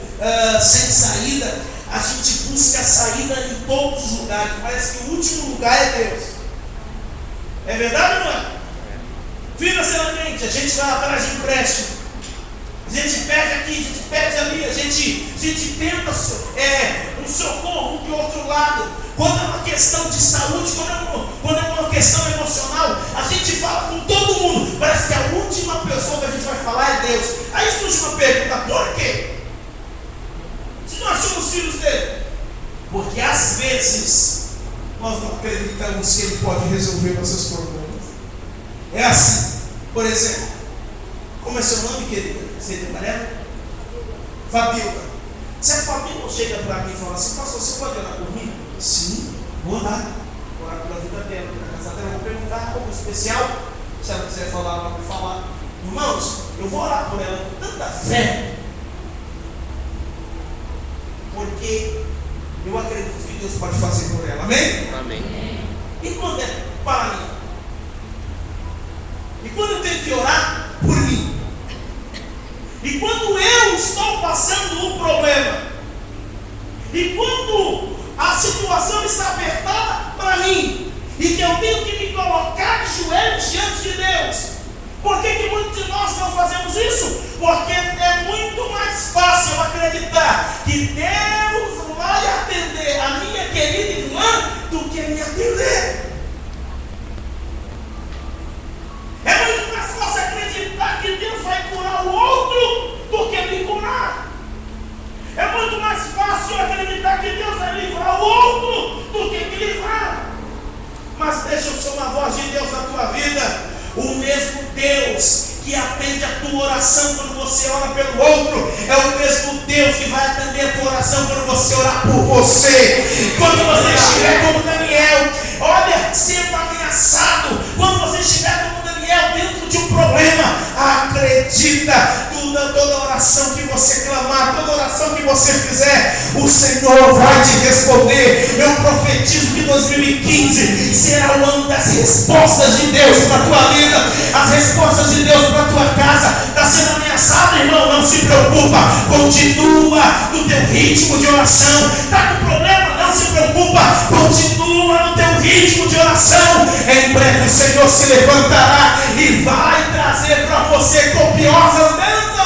sem saída, a gente busca a saída em todos os lugares. Parece que o último lugar é Deus. É verdade ou não é? Financeiramente, a gente vai atrás de empréstimo. A gente pede aqui, a gente pede ali, a gente tenta um socorro de outro lado. Quando é uma questão de saúde, quando é uma questão emocional, a gente fala com todo mundo. Parece que a última pessoa que a gente vai falar é Deus. Aí surge uma pergunta: por quê? Se nós somos filhos dele. Porque às vezes nós não acreditamos que ele pode resolver nossos problemas. É assim. Por exemplo, como é seu nome, querida? Você tem amarelo? Fabiola. Se a Fabiola chega para mim e fala assim: pastor, você pode orar por mim? Sim, vou orar. Vou orar pela vida dela, pela casa dela. Vou perguntar algo especial. Se ela quiser falar, ela vai falar. Irmãos, eu vou orar por ela com tanta fé, porque eu acredito que Deus pode fazer por ela. Amém? Amém. E quando é para mim? E quando eu tenho que orar por mim? E quando eu estou passando um problema? E quando a situação está apertada para mim? E que eu tenho que me colocar de joelhos diante de Deus? Por que muitos de nós não fazemos isso? Porque é muito mais fácil eu acreditar que Deus vai atender a minha querida irmã do que me atender. É muito mais fácil acreditar que Deus vai curar o outro do que me curar. É muito mais fácil acreditar que Deus vai livrar o outro do que me livrar. Mas deixa eu ser uma voz de Deus na tua vida. O mesmo Deus que atende a tua oração quando você ora pelo outro, é o mesmo Deus que vai atender a tua oração quando você orar por você. Quando você estiver como Daniel, olha, sendo ameaçado, quando você estiver como Daniel dentro de um problema, acredita, toda oração que você clamar, toda oração que você fizer, o Senhor vai te responder. Eu profetizo que 2015 será o ano das respostas de Deus para a tua vida, as respostas de Deus para a tua casa. Está sendo ameaçado, irmão? Não se preocupa, continua no teu ritmo de oração. Está com problema? Não se preocupa, continua no teu ritmo de oração. Em breve o Senhor se levantará e vai trazer para você copiosas bênçãos.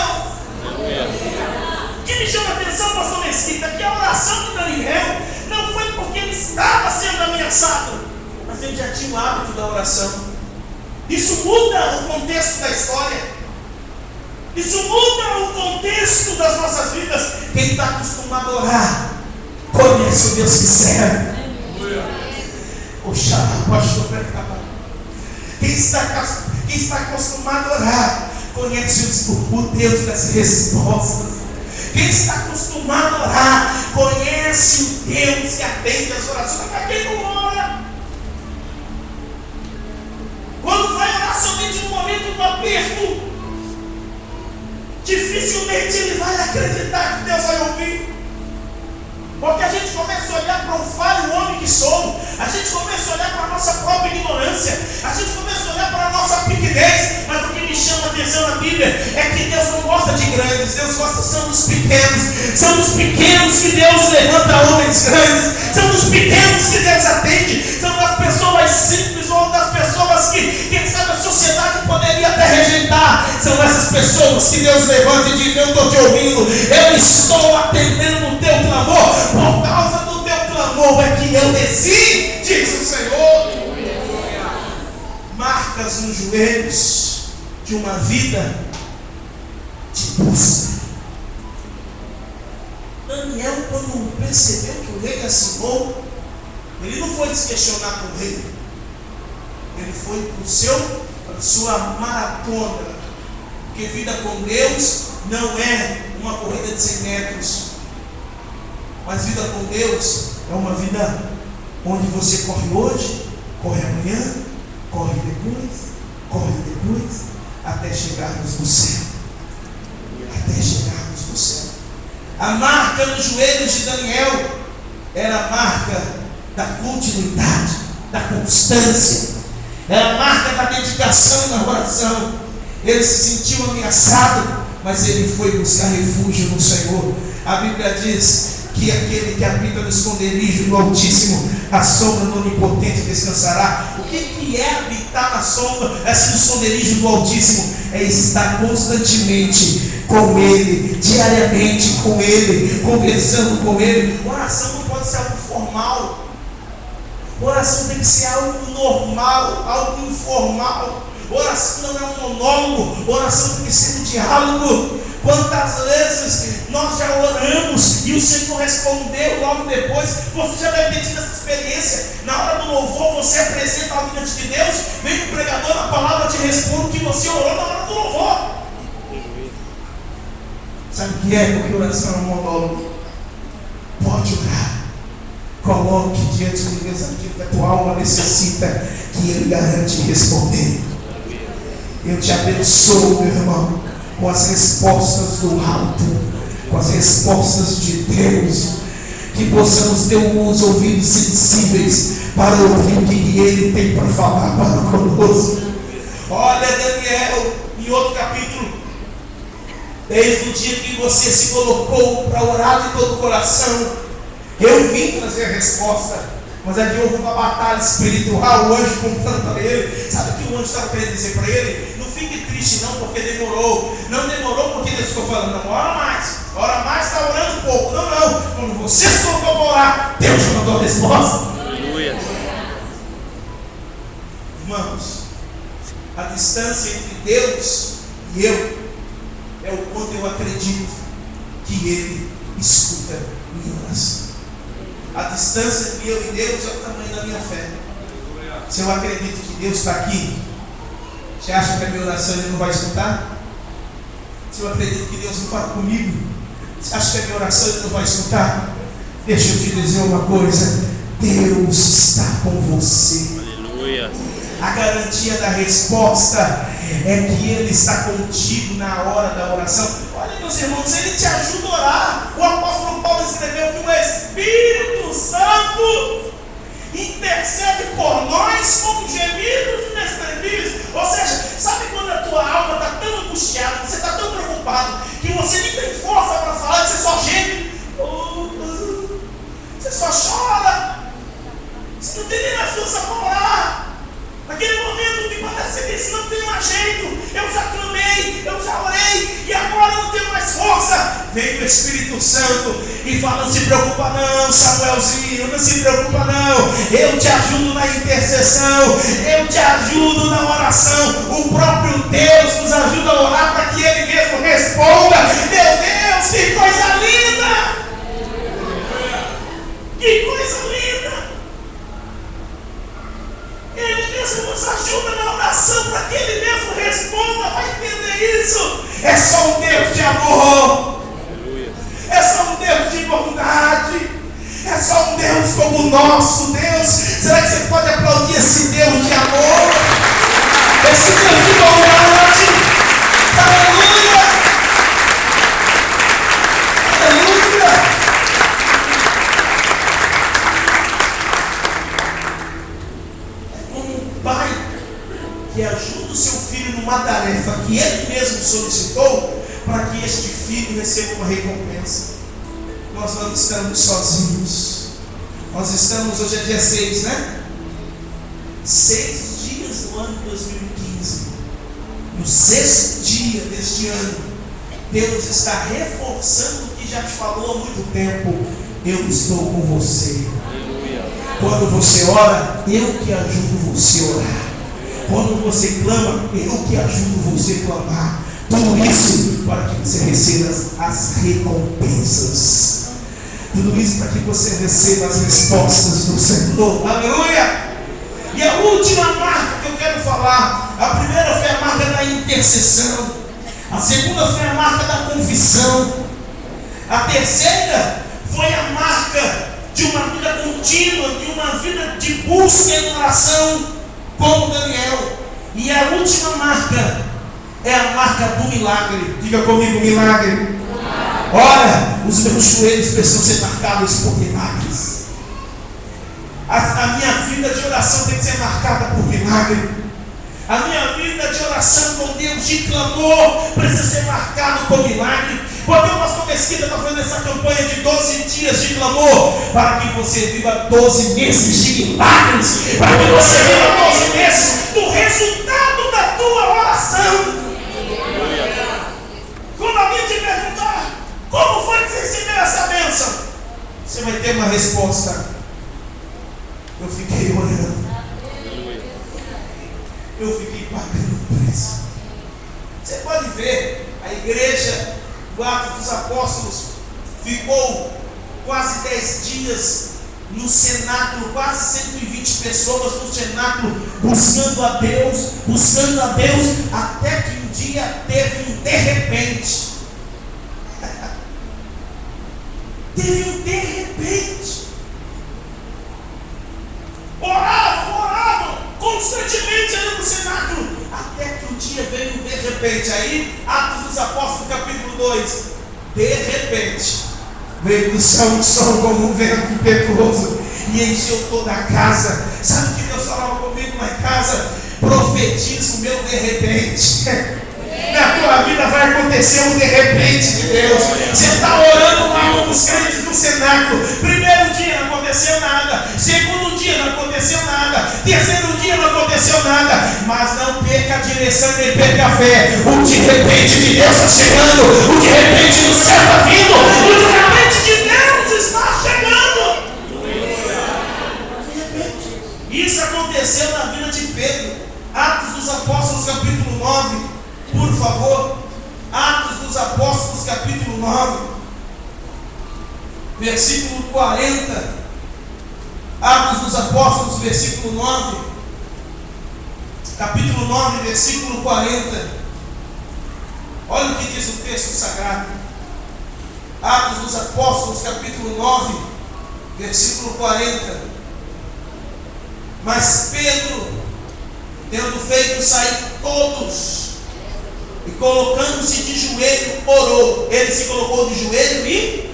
O que me chama a atenção, pastor Mesquita, que a oração de Daniel não foi porque ele estava sendo ameaçado, mas ele já tinha o hábito da oração. Isso muda o contexto da história. Isso muda o contexto das nossas vidas. Quem está acostumado a orar conhece o Deus que serve. Quem está acostumado a orar conhece o Deus das respostas. Quem está acostumado a orar conhece o Deus que atende as orações. Para quem não ora, quando vai orar somente no momento do aperto, dificilmente ele vai acreditar que Deus vai ouvir. Porque a gente começa a olhar para o falho homem que somos, a gente começa a olhar para a nossa própria ignorância, a gente começa a olhar para a nossa pequenez. Mas o que me chama a atenção na Bíblia é que Deus não gosta de grandes, Deus gosta são dos pequenos. São dos pequenos que Deus levanta homens grandes, são dos pequenos que Deus atende, são das pessoas simples ou das pessoas que, quem sabe, a sociedade poderia até rejeitar. São essas pessoas que Deus levanta e diz: eu estou te ouvindo, eu estou atendendo o teu clamor. Por causa do teu clamor é que eu desci, diz o Senhor. Marcas nos joelhos de uma vida de busca. Daniel, quando percebeu que o rei assinou, ele não foi se questionar com o rei, ele foi para sua maratona. Porque vida com Deus não é uma corrida de 100 metros. Mas vida com Deus é uma vida onde você corre hoje, corre amanhã, corre depois, até chegarmos no céu. Até chegarmos no céu. A marca nos joelhos de Daniel era a marca da continuidade, da constância, era a marca da dedicação na oração. Ele se sentiu ameaçado, mas ele foi buscar refúgio no Senhor. A Bíblia diz que aquele que habita no esconderijo do Altíssimo, a sombra do Onipotente descansará. O que é habitar na sombra, no esconderijo do Altíssimo? É estar constantemente com Ele, diariamente com Ele, conversando com Ele. Oração não pode ser algo formal. Oração tem que ser algo normal, algo informal. Oração não é um monólogo, oração tem que ser um diálogo. Quantas vezes nós já oramos e o Senhor respondeu logo depois? Você já deve ter tido essa experiência. Na hora do louvor, você apresenta algo diante de Deus, vem o pregador, a palavra te responde que você orou na hora do louvor. Sabe o que é? Porque oração é um monólogo. Pode orar. Coloque diante de Deus aquilo que a tua alma necessita, que Ele garante responder. Eu te abençoo, meu irmão, com as respostas do alto, com as respostas de Deus, que possamos ter os ouvidos sensíveis para ouvir o que Ele tem para falar para conosco. Olha, Daniel, em outro capítulo, desde o dia que você se colocou para orar de todo o coração, eu vim trazer a resposta. Mas aqui houve uma batalha espiritual, o anjo contando para ele. Sabe o que o anjo estava querendo dizer para ele? Não fique triste não, porque demorou. Não demorou porque Deus ficou falando, não, ora mais, está orando pouco. Não, quando você se colocou para orar, Deus já mandou a resposta. Aleluia. Irmãos, a distância entre Deus e eu é o quanto eu acredito que Ele escuta minha oração. A distância entre eu e Deus é o tamanho da minha fé. Se eu acredito que Deus está aqui, você acha que a minha oração Ele não vai escutar? Se eu acredito que Deus não fala comigo, você acha que a minha oração Ele não vai escutar? Deixa eu te dizer uma coisa: Deus está com você. Aleluia. A garantia da resposta é que Ele está contigo na hora da oração. Olha, meus irmãos, Ele te ajuda a orar. O apóstolo Paulo escreveu que o Espírito Santo intercede por nós com gemidos inexprimíveis. Ou seja, sabe quando a tua alma está tão angustiada, você está tão preocupado, que você nem tem força para falar, você só geme, você só chora, você não tem nem mais força para orar. Naquele momento que parece que isso não tem mais jeito, eu já clamei, eu já orei, e agora eu não tenho mais força. Vem o Espírito Santo e fala: não se preocupa não, Samuelzinho, não se preocupa não, eu te ajudo na intercessão, eu te ajudo na oração. O próprio Deus nos ajuda a orar para que Ele mesmo responda. Meu Deus, que coisa linda! Que coisa linda! Ele mesmo nos ajuda na oração para que Ele mesmo responda. Vai entender isso? É só um Deus de amor. É só um Deus de bondade. É só um Deus como o nosso Deus. Será que você pode aplaudir esse Deus de amor? Esse Deus de bondade. Aleluia! Aleluia! Que ajuda o seu filho numa tarefa que ele mesmo solicitou, para que este filho receba uma recompensa. Nós não estamos sozinhos. Nós estamos, hoje é dia 6, né? 6 dias do ano de 2015. No 6º dia deste ano, Deus está reforçando o que já te falou há muito tempo. Eu estou com você. Quando você ora, eu que ajudo você a orar. Quando você clama, eu que ajudo você a clamar. Tudo isso para que você receba as recompensas. Tudo isso para que você receba as respostas do Senhor. Aleluia! E a última marca que eu quero falar: a primeira foi a marca da intercessão, a segunda foi a marca da confissão, a terceira foi a marca de uma vida contínua, de uma vida de busca e oração, como Daniel. E a última marca é a marca do milagre. Diga comigo: milagre. Olha, os meus joelhos precisam ser marcados por milagres. A minha vida de oração tem que ser marcada por milagre. A minha vida de oração com Deus, de clamor, precisa ser marcado por milagre. Porque o pastor Mesquita está fazendo essa campanha de 12 dias de clamor, para que você viva 12 meses de milagres, para que você viva 12 meses do resultado da tua oração. Quando alguém te perguntar como foi que você recebeu essa bênção, você vai ter uma resposta: eu fiquei orando, eu fiquei pagando o preço. Você pode ver, a igreja do Atos dos Apóstolos ficou quase 10 dias no cenáculo, quase 120 pessoas no cenáculo, buscando a Deus, até que um dia teve um de repente. Teve um de repente. Oravam constantemente ali no cenáculo, até que um dia veio um de repente. Aí, Atos dos Apóstolos, capítulo 2, de repente veio do céu um som como um vento impetuoso e encheu toda a casa. Sabe o que Deus falava comigo lá em casa? Profetiza o meu de repente. Na tua vida vai acontecer um de repente de Deus. Você está orando lá com os crentes no cenáculo. Primeiro dia não aconteceu nada, segundo dia não aconteceu nada, terceiro dia não aconteceu nada. Mas não perca a direção nem perca a fé. O de repente de Deus está chegando. O de repente do céu está vindo. O de repente de Deus está chegando. De repente. Isso aconteceu na vida de Pedro. Atos dos Apóstolos, capítulo 9. Por favor, Atos dos Apóstolos, capítulo 9, versículo 40. Atos dos Apóstolos, versículo 9, capítulo 9, versículo 40. Olha o que diz o texto sagrado. Atos dos Apóstolos, capítulo 9, versículo 40. Mas Pedro, tendo feito sair todos, e colocando-se de joelho, orou. Ele se colocou de joelho e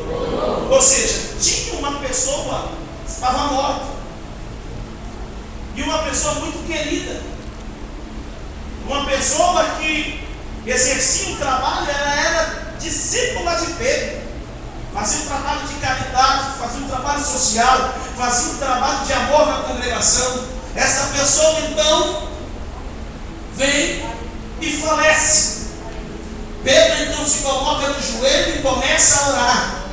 orou. Ou seja, tinha uma pessoa que estava morta, e uma pessoa muito querida, uma pessoa que exercia um trabalho, ela era discípula de Pedro, fazia um trabalho de caridade, fazia um trabalho social, fazia um trabalho de amor na congregação. Essa pessoa então vem e falece. Pedro então se coloca no joelho e começa a orar,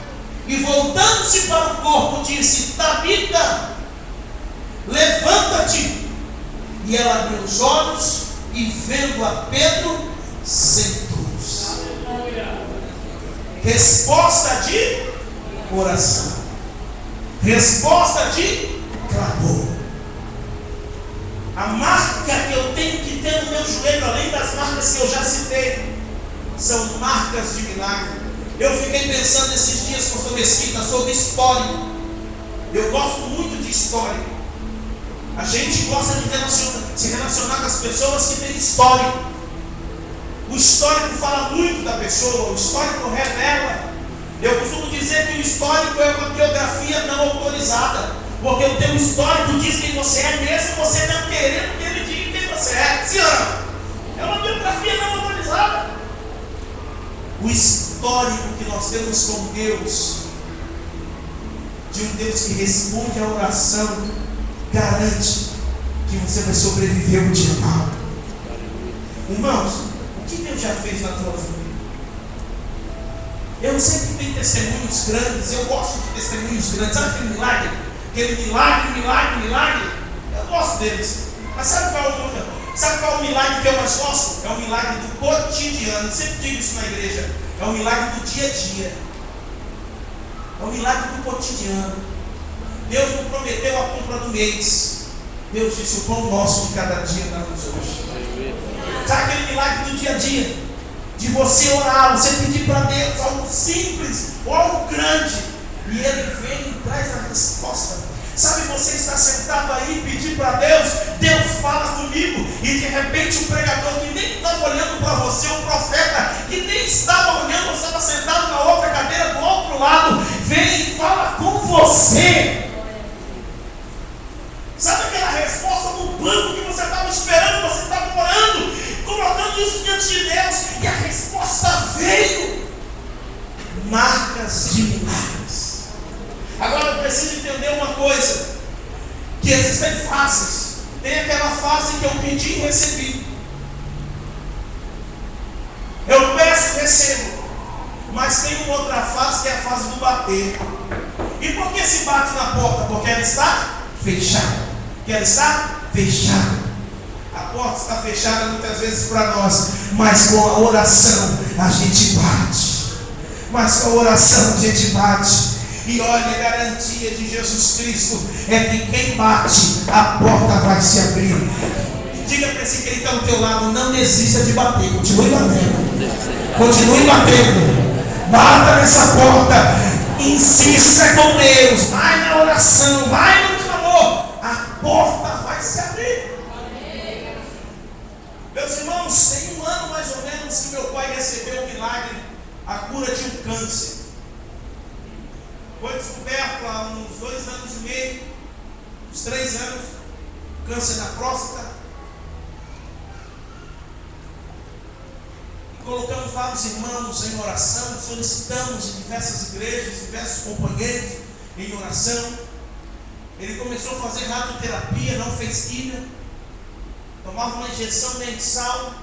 e voltando-se para o corpo disse: Tabita, levanta-te. E ela abriu os olhos e, vendo a Pedro, sentou-se. Resposta de oração, resposta de clamor. A marca que eu tenho que ter no meu joelho, além das marcas que eu já citei, são marcas de milagre. Eu fiquei pensando esses dias, pastor Mesquita, sobre história. Eu gosto muito de história. A gente gosta de se relacionar com as pessoas que têm história. O histórico fala muito da pessoa, o histórico revela. Eu costumo dizer que o histórico é uma biografia não autorizada. Porque o teu histórico diz quem você é, mesmo você não querendo que ele diga quem você é. Sim ou não? É uma biografia não autorizada. O histórico que nós temos com Deus, de um Deus que responde à oração, garante que você vai sobreviver um dia mal. Irmãos, o que Deus já fez na tua vida? Eu sempre tenho testemunhos grandes, eu gosto de testemunhos grandes. Sabe aquele milagre? Aquele milagre, eu gosto deles. Mas sabe qual é o milagre que eu mais gosto? É o milagre do cotidiano. Eu sempre digo isso na igreja. É o milagre do dia a dia. É o milagre do cotidiano. Deus não prometeu a compra do mês. Deus disse: o pão nosso de cada dia dá-nos hoje. Sabe aquele milagre do dia a dia? De você orar, você pedir para Deus algo simples ou algo grande, e Ele vem e traz a resposta. Sabe, você está sentado aí e pedir para Deus, Deus fala comigo, e de repente o pregador que nem estava olhando para você, o profeta que nem estava olhando, você estava sentado na outra cadeira do outro lado, vem e fala com você. Sabe aquela resposta no banco que você estava esperando, você estava orando, colocando isso diante de Deus, e a resposta vem. coisa, que existem fases. Tem aquela fase que eu pedi e recebi. Eu peço e recebo. Mas tem uma outra fase que é a fase do bater. E por que se bate na porta? Porque ela está fechada. Porque ela está fechada. A porta está fechada muitas vezes para nós, mas com a oração a gente bate. Mas com a oração a gente bate. E olha, a garantia de Jesus Cristo é que quem bate, a porta vai se abrir. Diga para esse que está ao teu lado, não desista de bater, continue batendo. Continue batendo. Bata nessa porta. Insista com Deus. Vai na oração, vai no clamor. A porta vai se abrir. Meus irmãos, tem um ano mais ou menos que meu pai recebeu o milagre, a cura de um câncer. Foi descoberto há uns 2 anos e meio, uns 3 anos, câncer na próstata. E colocamos vários irmãos em oração, solicitamos em diversas igrejas, diversos companheiros em oração. Ele começou a fazer radioterapia, não fez quimio, tomava uma injeção mensal.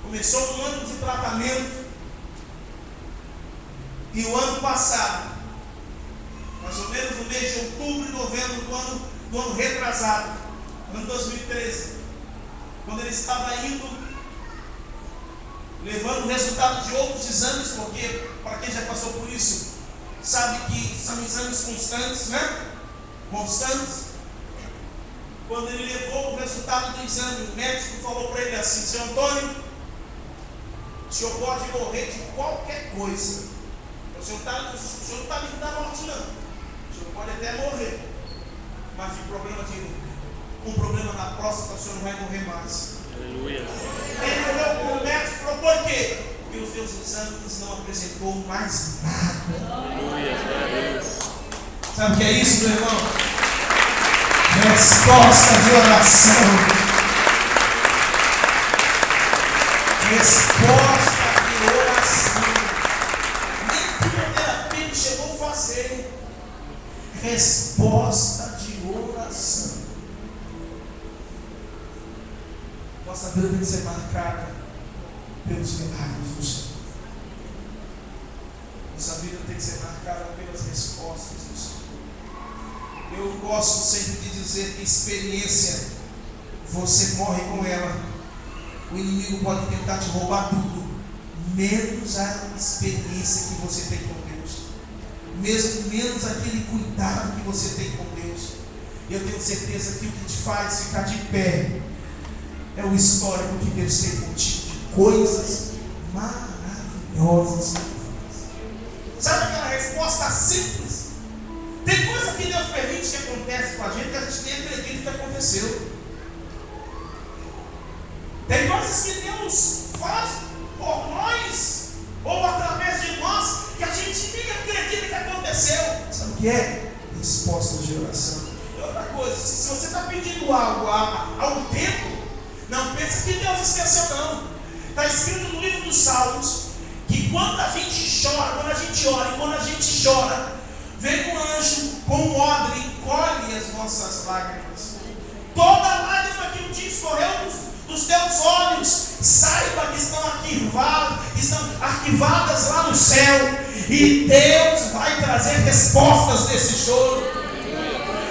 Começou um ano de tratamento. E o ano passado, mais ou menos no mês de outubro e novembro do ano retrasado, ano 2013, quando ele estava indo, levando o resultado de outros exames, porque para quem já passou por isso, sabe que são exames constantes, né? Constantes. Quando ele levou o resultado do exame, o médico falou para ele assim: seu Antônio, o senhor pode morrer de qualquer coisa. O senhor não está livre da morte, não. O senhor pode até morrer, mas um problema na próstata, o senhor não vai morrer mais. Aleluia. Ele olhou para o médico e falou: por quê? Porque os seus exames não apresentou mais nada. Aleluia. Sabe o que é isso, meu irmão? Resposta de oração. Resposta de oração. Nem quimioterapia ele chegou a fazer. Resposta de oração. Nossa vida tem que ser marcada pelos milagres do Senhor. Nossa vida tem que ser marcada pelas respostas do Senhor. Eu gosto sempre de dizer que experiência, você morre com ela. O inimigo pode tentar te roubar tudo, menos a experiência que você tem com Deus, menos aquele cuidado que você tem com Deus. Eu tenho certeza que o que te faz ficar de pé é o histórico que Deus tem contigo, de coisas maravilhosas. Sabe aquela resposta simples? Tem coisa que Deus permite que acontece com a gente nem acredita que aconteceu. Tem coisas que Deus faz por nós, ou através de nós, que a gente nem acredita que aconteceu. Sabe o que é? Resposta de oração. E outra coisa, se você está pedindo algo há um tempo, não pensa que Deus esqueceu, não. Está escrito no livro dos Salmos que quando a gente chora, quando a gente ora e quando a gente chora, vem um anjo com um odre e colhe as nossas lágrimas. Toda lágrima que um dia escorreu dos teus olhos, saiba que estão arquivadas lá no céu, e Deus vai trazer respostas desse choro.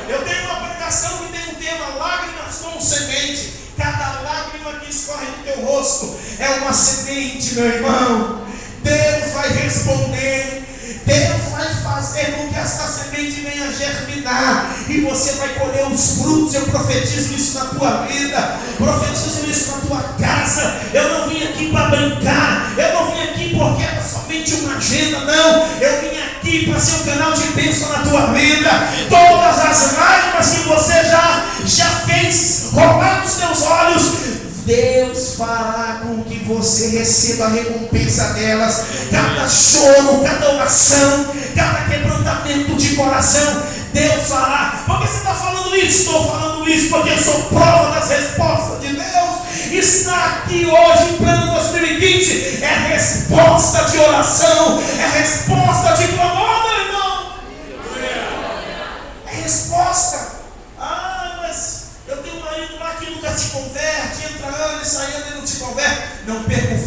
Eu tenho uma pregação que tem um tema: lágrimas como semente. Cada lágrima que escorre no teu rosto é uma semente, meu irmão. Deus vai responder. Deus vai fazer com que esta semente venha germinar e você vai colher os frutos. Eu profetizo isso na tua vida, profetizo isso na tua casa. Eu não vim aqui para brincar, eu não vim aqui porque era somente uma agenda, não. Eu vim aqui para ser um canal de bênção na tua vida. Todas as lágrimas que você já fez rolar nos teus olhos, Deus fará com que você receba a recompensa delas. Cada choro, cada oração, cada quebrantamento de coração, Deus fará. Por que você está falando isso? Estou falando isso porque eu sou prova das respostas de Deus. Está aqui hoje em pleno 2020. É resposta de oração, é resposta de clamor, meu irmão. É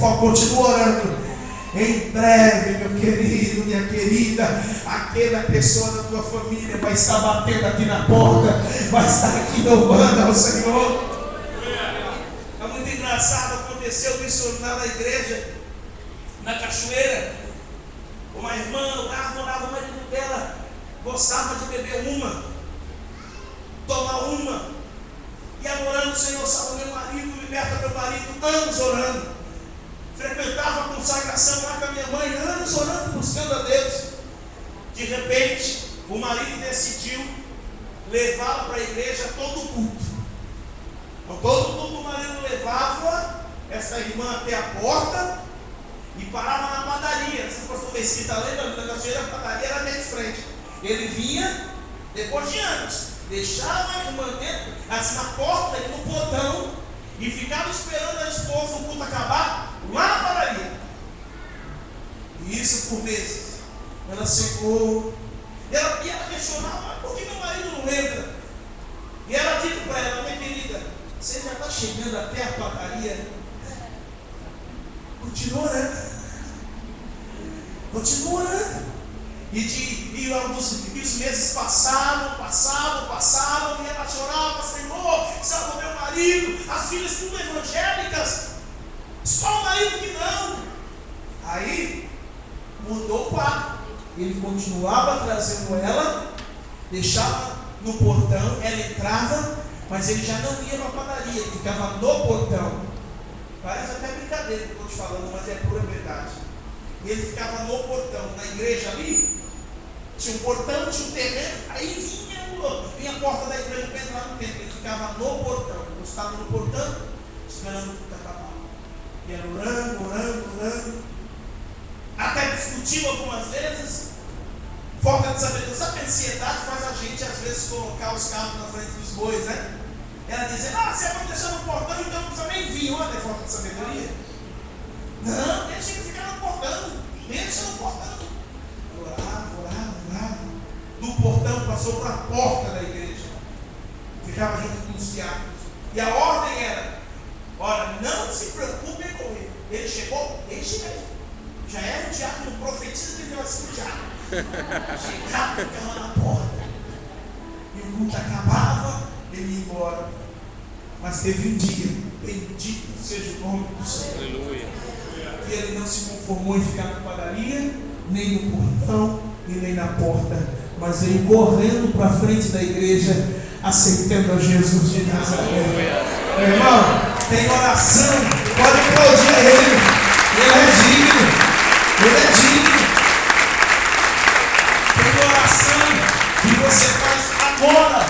foco, continua orando. Em breve, meu querido, minha querida, aquela pessoa da tua família vai estar batendo aqui na porta, vai estar aqui louvando ao Senhor. É muito engraçado, aconteceu isso lá na igreja, na Cachoeira. Uma irmã orava, o marido dela gostava de beber tomar uma, e orando: Senhor, salva meu marido, liberta meu marido, anos orando. Frequentava a consagração lá com a minha mãe, anos orando, buscando a Deus. De repente, o marido decidiu levá-la para a igreja todo culto. Então, todo culto o marido levava essa irmã até a porta e parava na padaria. Se fosse uma escrita além da Cachoeira, a padaria era até de frente. Ele vinha, depois de anos, deixava a irmã dentro, assim, na porta e no portão, e ficava esperando a esposa, o culto acabar, lá na padaria. E isso por meses. Ela secou. E ela questionava: por que meu marido não entra? E ela disse para ela: minha querida, você já está chegando até a padaria? Continua orando. Continua orando. E os meses passavam, e ela chorava: Senhor, salva meu marido, as filhas tudo evangélicas, só o marido que não. Aí mudou o quadro. Ele continuava trazendo ela, deixava no portão, ela entrava, mas ele já não ia para a padaria, ele ficava no portão. Parece até brincadeira que eu estou te falando, mas é pura verdade. E ele ficava no portão, na igreja ali, tinha um portão, tinha um terreno, aí vinha a porta da igreja para entrar no templo. Ele ficava no portão, estava no portão, esperando o culto acabar. E era orando, até discutiu algumas vezes. Falta de sabedoria, sabe, a ansiedade faz a gente às vezes colocar os carros na frente dos bois, né? Ela dizia: se aconteceu no portão, então não precisa nem vir. Olha, é falta de sabedoria. Não, deixa ele ficar no portão, deixa no portão. Orava. Do portão passou para a porta da igreja, ficava junto com os diáconos. E a ordem era: olha, não se preocupem com ele. Ele chegou, deixa ele. Já era o diácono, profetiza que ele vai ser o diácono. Chegava, ficava na porta. E o culto acabava, ele ia embora. Mas teve um dia, bendito seja o nome do Senhor, aleluia, que ele não se conformou em ficar na padaria, nem no portão, e nem na porta, mas veio correndo para a frente da igreja, aceitando a Jesus de Nazaré. Meu irmão, tem oração, pode aplaudir ele. Ele é digno. Tem oração que você faz agora,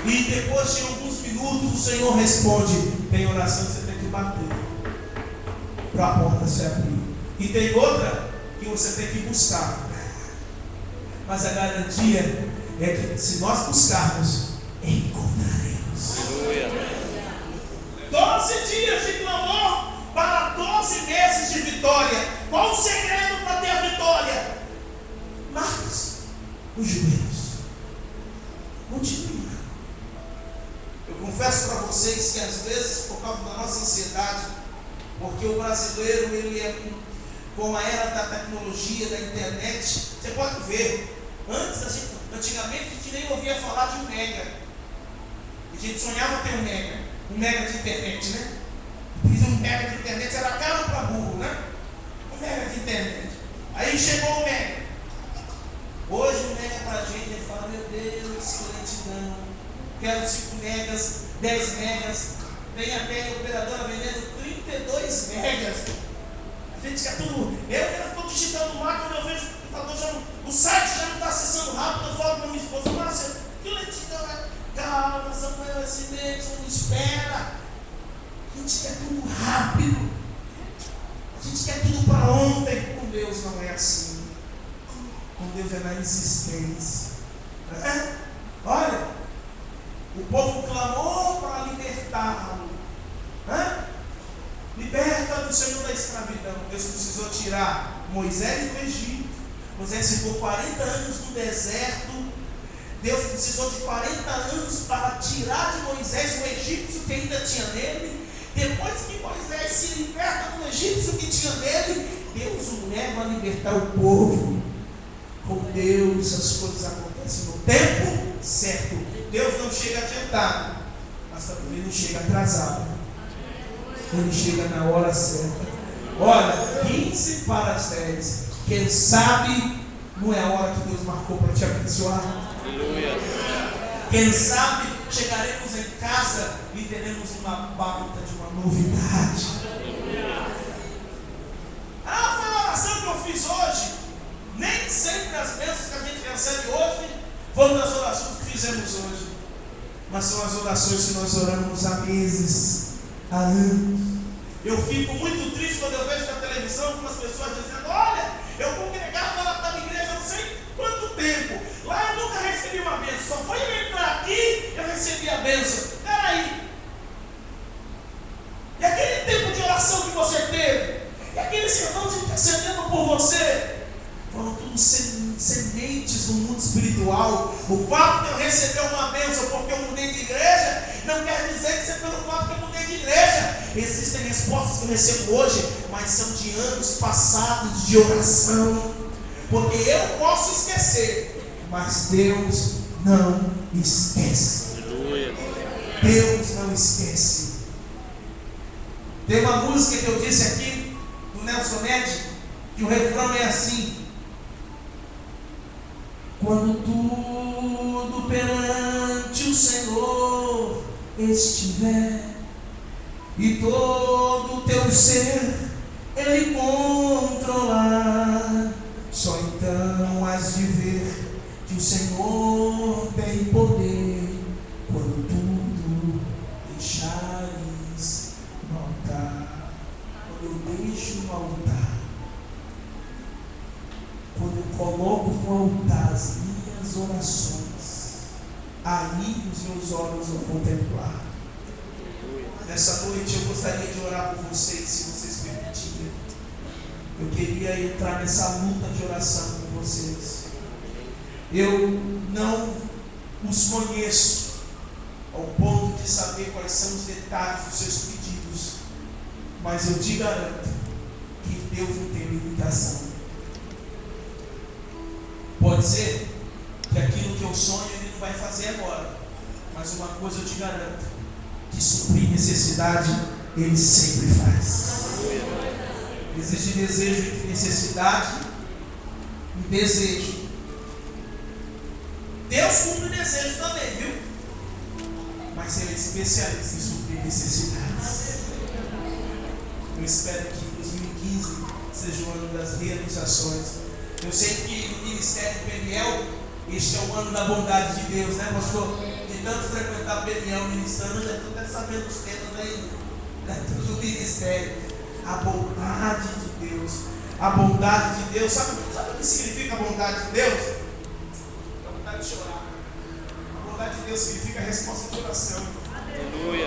e depois de alguns minutos o Senhor responde. Tem oração que você tem que bater para a porta se abrir, e tem outra que você tem que buscar. Mas a garantia é que se nós buscarmos, encontraremos. Aleluia. 12 dias de clamor para 12 meses de vitória. Qual o segredo para ter a vitória? Marcas os joelhos. Continue. Eu confesso para vocês que às vezes, por causa da nossa ansiedade, porque o brasileiro, ele é com a era da tecnologia, da internet, você pode ver, antigamente a gente nem ouvia falar de um mega. A gente sonhava ter um mega de internet, né? Diz um mega de internet, era caro para burro, né? Um mega de internet. Aí chegou o mega. Hoje o mega para a gente, ele fala: meu Deus, que lentidão. Quero 5 megas, 10 megas. Tem até a operadora vendendo 32 megas. A gente quer tudo. Eu estou digitando lá, quando eu vejo o computador, o site já não está acessando rápido. Eu falo para minha esposa: Márcia, que lentidão é? Calma, Samuel, é silêncio, não espera. A gente quer tudo rápido. A gente quer tudo para ontem. Com Deus não é assim. Com Deus é na insistência. Olha, o povo clamou para libertá-lo. Liberta do Senhor da escravidão. Deus precisou tirar Moisés do Egito. Moisés ficou 40 anos no deserto. Deus precisou de 40 anos para tirar de Moisés o egípcio que ainda tinha nele. Depois que Moisés se liberta do egípcio que tinha nele, Deus o leva a libertar o povo. Com Deus as coisas acontecem no tempo certo. Deus não chega adiantado, mas também não chega atrasado. Ele chega na hora certa. Olha, 15 para as 10. Quem sabe não é a hora que Deus marcou para te abençoar. Aleluia. Quem sabe chegaremos em casa e teremos uma baita de uma novidade. Ah, foi a oração que eu fiz hoje. Nem sempre as bênçãos que a gente recebe hoje foram das orações que fizemos hoje, mas são as orações que nós oramos há meses, há anos. Eu fico muito triste quando eu vejo na televisão algumas pessoas dizendo: olha, eu congregava lá na minha igreja não sei quanto tempo, lá eu nunca recebi uma bênção, só foi eu entrar aqui eu recebi a bênção. Peraí, e aquele tempo de oração que você teve, e aqueles irmãos intercedendo por você, foram tudo sementes no mundo espiritual. O fato de eu receber uma bênção porque eu mudei de igreja, não quer dizer que seja pelo fato que eu mudei de igreja. Existem respostas que eu recebo hoje, mas são de anos passados de oração. Porque eu posso esquecer, mas Deus não esquece. Deus não esquece. Tem uma música que eu disse aqui, do Nelson Ned, que o refrão é assim: quando tudo perante o Senhor estiver, e todo o teu ser Ele controlar, só então has de ver que o Senhor tem poder, quando tudo deixares no altar. Quando eu deixo no altar, quando eu coloco no altar as minhas orações, aí os meus olhos vão contemplar. Nessa noite eu gostaria de orar por vocês, se vocês permitirem. Eu queria entrar nessa luta de oração com vocês. Eu não os conheço ao ponto de saber quais são os detalhes dos seus pedidos, mas eu te garanto que Deus não tem limitação. Pode ser que aquilo que eu sonho Ele não vai fazer agora, mas uma coisa eu te garanto, que suprir necessidade Ele sempre faz. Existe desejo entre necessidade e desejo. Deus cumpre desejo também, viu? Mas Ele é especialista em suprir necessidades. Eu espero que 2015 seja o ano das realizações. Eu sei que no ministério de Peniel, este é o ano da bondade de Deus, né, pastor? De tanto frequentar Peniel ministrando, eu já estou até sabendo os temas aí, do ministério. A bondade de Deus. A bondade de Deus. Sabe o que significa a bondade de Deus? A vontade de chorar. A bondade de Deus significa a resposta de oração. Aleluia.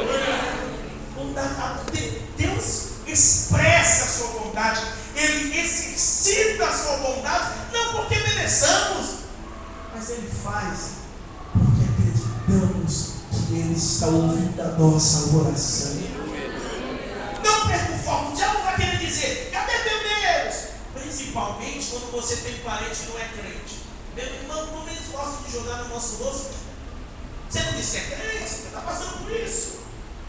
Deus expressa a sua bondade. Ele exercita a sua bondade, não porque mereçamos, mas Ele faz porque acreditamos que Ele está ouvindo a nossa oração. Não perca o foco. O diabo vai querer dizer: cadê teu Deus? Principalmente quando você tem parente que não é crente. Meu irmão, como eles gostam de jogar no nosso rosto. Você não disse que é crente, você está passando por isso.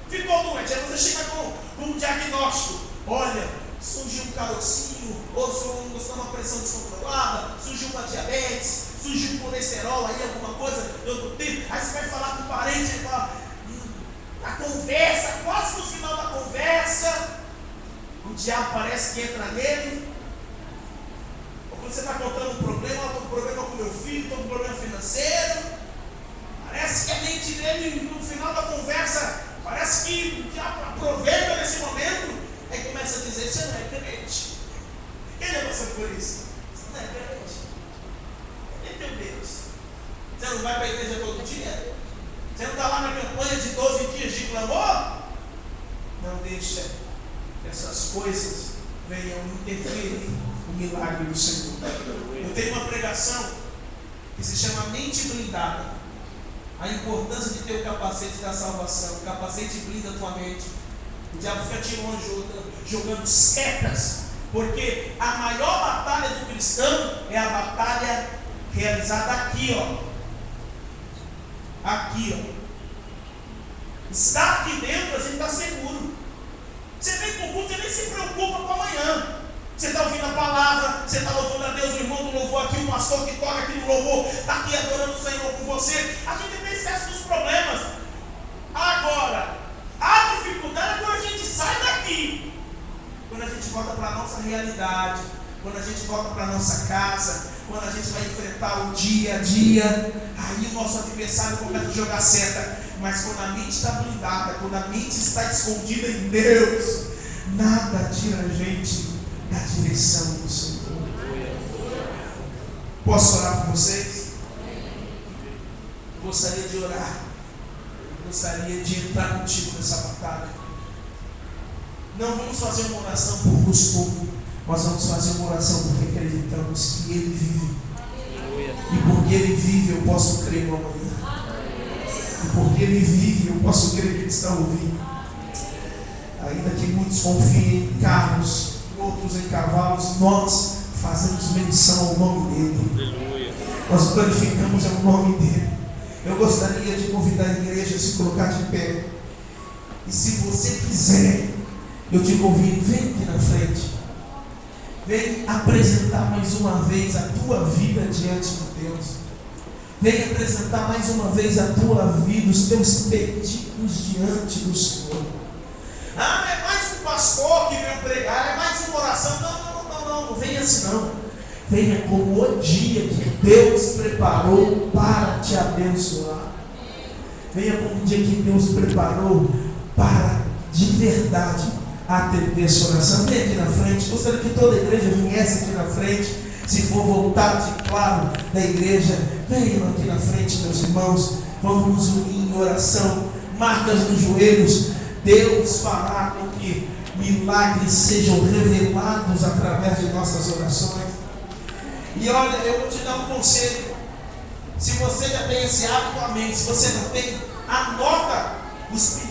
Ficou doente, aí você chega com um diagnóstico. Olha, surgiu um carocinho, ou está uma pressão descontrolada, surgiu uma diabetes, surgiu um colesterol aí, alguma coisa do outro tipo. Aí você vai falar com o parente e fala, a conversa, quase no final da conversa, o diabo parece que entra nele. Ou quando você está contando um problema, eu estou com problema com meu filho, estou com problema financeiro. Parece que a mente dele, no final da conversa, parece que o diabo aproveita nesse momento. Aí começa a dizer: você não é crente. Quem já passou por isso? Você não é crente. Cadê teu Deus? Você não vai para a igreja todo dia? Você não está lá na campanha de 12 dias de clamor? Não deixa que essas coisas venham interferir no milagre do Senhor. Eu tenho uma pregação que se chama Mente Blindada. A importância de ter o capacete da salvação. O capacete blinda a tua mente. O diabo fica de longe jogando setas, porque a maior batalha do cristão é a batalha realizada aqui, ó. Aqui, ó. Está aqui dentro, a gente está seguro. Você vem com o culto, você nem se preocupa com amanhã. Você está ouvindo a palavra, você está louvando a Deus, o irmão do louvor aqui, o pastor que toca aqui no louvor, está aqui adorando o Senhor com você. A gente nem esquece dos problemas. Agora, a dificuldade é quando a gente sai daqui, quando a gente volta para a nossa realidade, quando a gente volta para a nossa casa, quando a gente vai enfrentar o dia a dia. Aí o nosso adversário começa a jogar seta. Mas quando a mente está blindada, quando a mente está escondida em Deus, nada tira a gente da direção do Senhor. Posso orar por vocês? Gostaria de orar. Gostaria de entrar contigo nessa batalha. Não vamos fazer uma oração por costume, nós vamos fazer uma oração porque acreditamos que Ele vive. E porque Ele vive, eu posso crer no amanhã. E porque Ele vive, eu posso crer que Ele está ouvindo. Ainda que muitos confiem em carros, outros em cavalos, nós fazemos menção ao nome dEle. Nós glorificamos o nome dEle. Eu gostaria de convidar a igreja a se colocar de pé. E se você quiser, eu te convido, vem aqui na frente. Vem apresentar mais uma vez a tua vida diante de Deus. Vem apresentar mais uma vez a tua vida, os teus pedidos diante do Senhor. Ah, é mais um pastor que veio pregar, é mais uma oração. Não venha assim não. Venha como o dia que Deus preparou para te abençoar. Venha como o dia que Deus preparou para de verdade atender sua oração. Vem aqui na frente. Gostaria que toda a igreja viesse aqui na frente. Se for vontade, claro, da igreja, venham aqui na frente, meus irmãos. Vamos nos unir em oração. Marcas nos joelhos. Deus fará com que milagres sejam revelados através de nossas orações. E olha, eu vou te dar um conselho. Se você já tem esse hábito, amém. Se você não tem, anota os pedidos.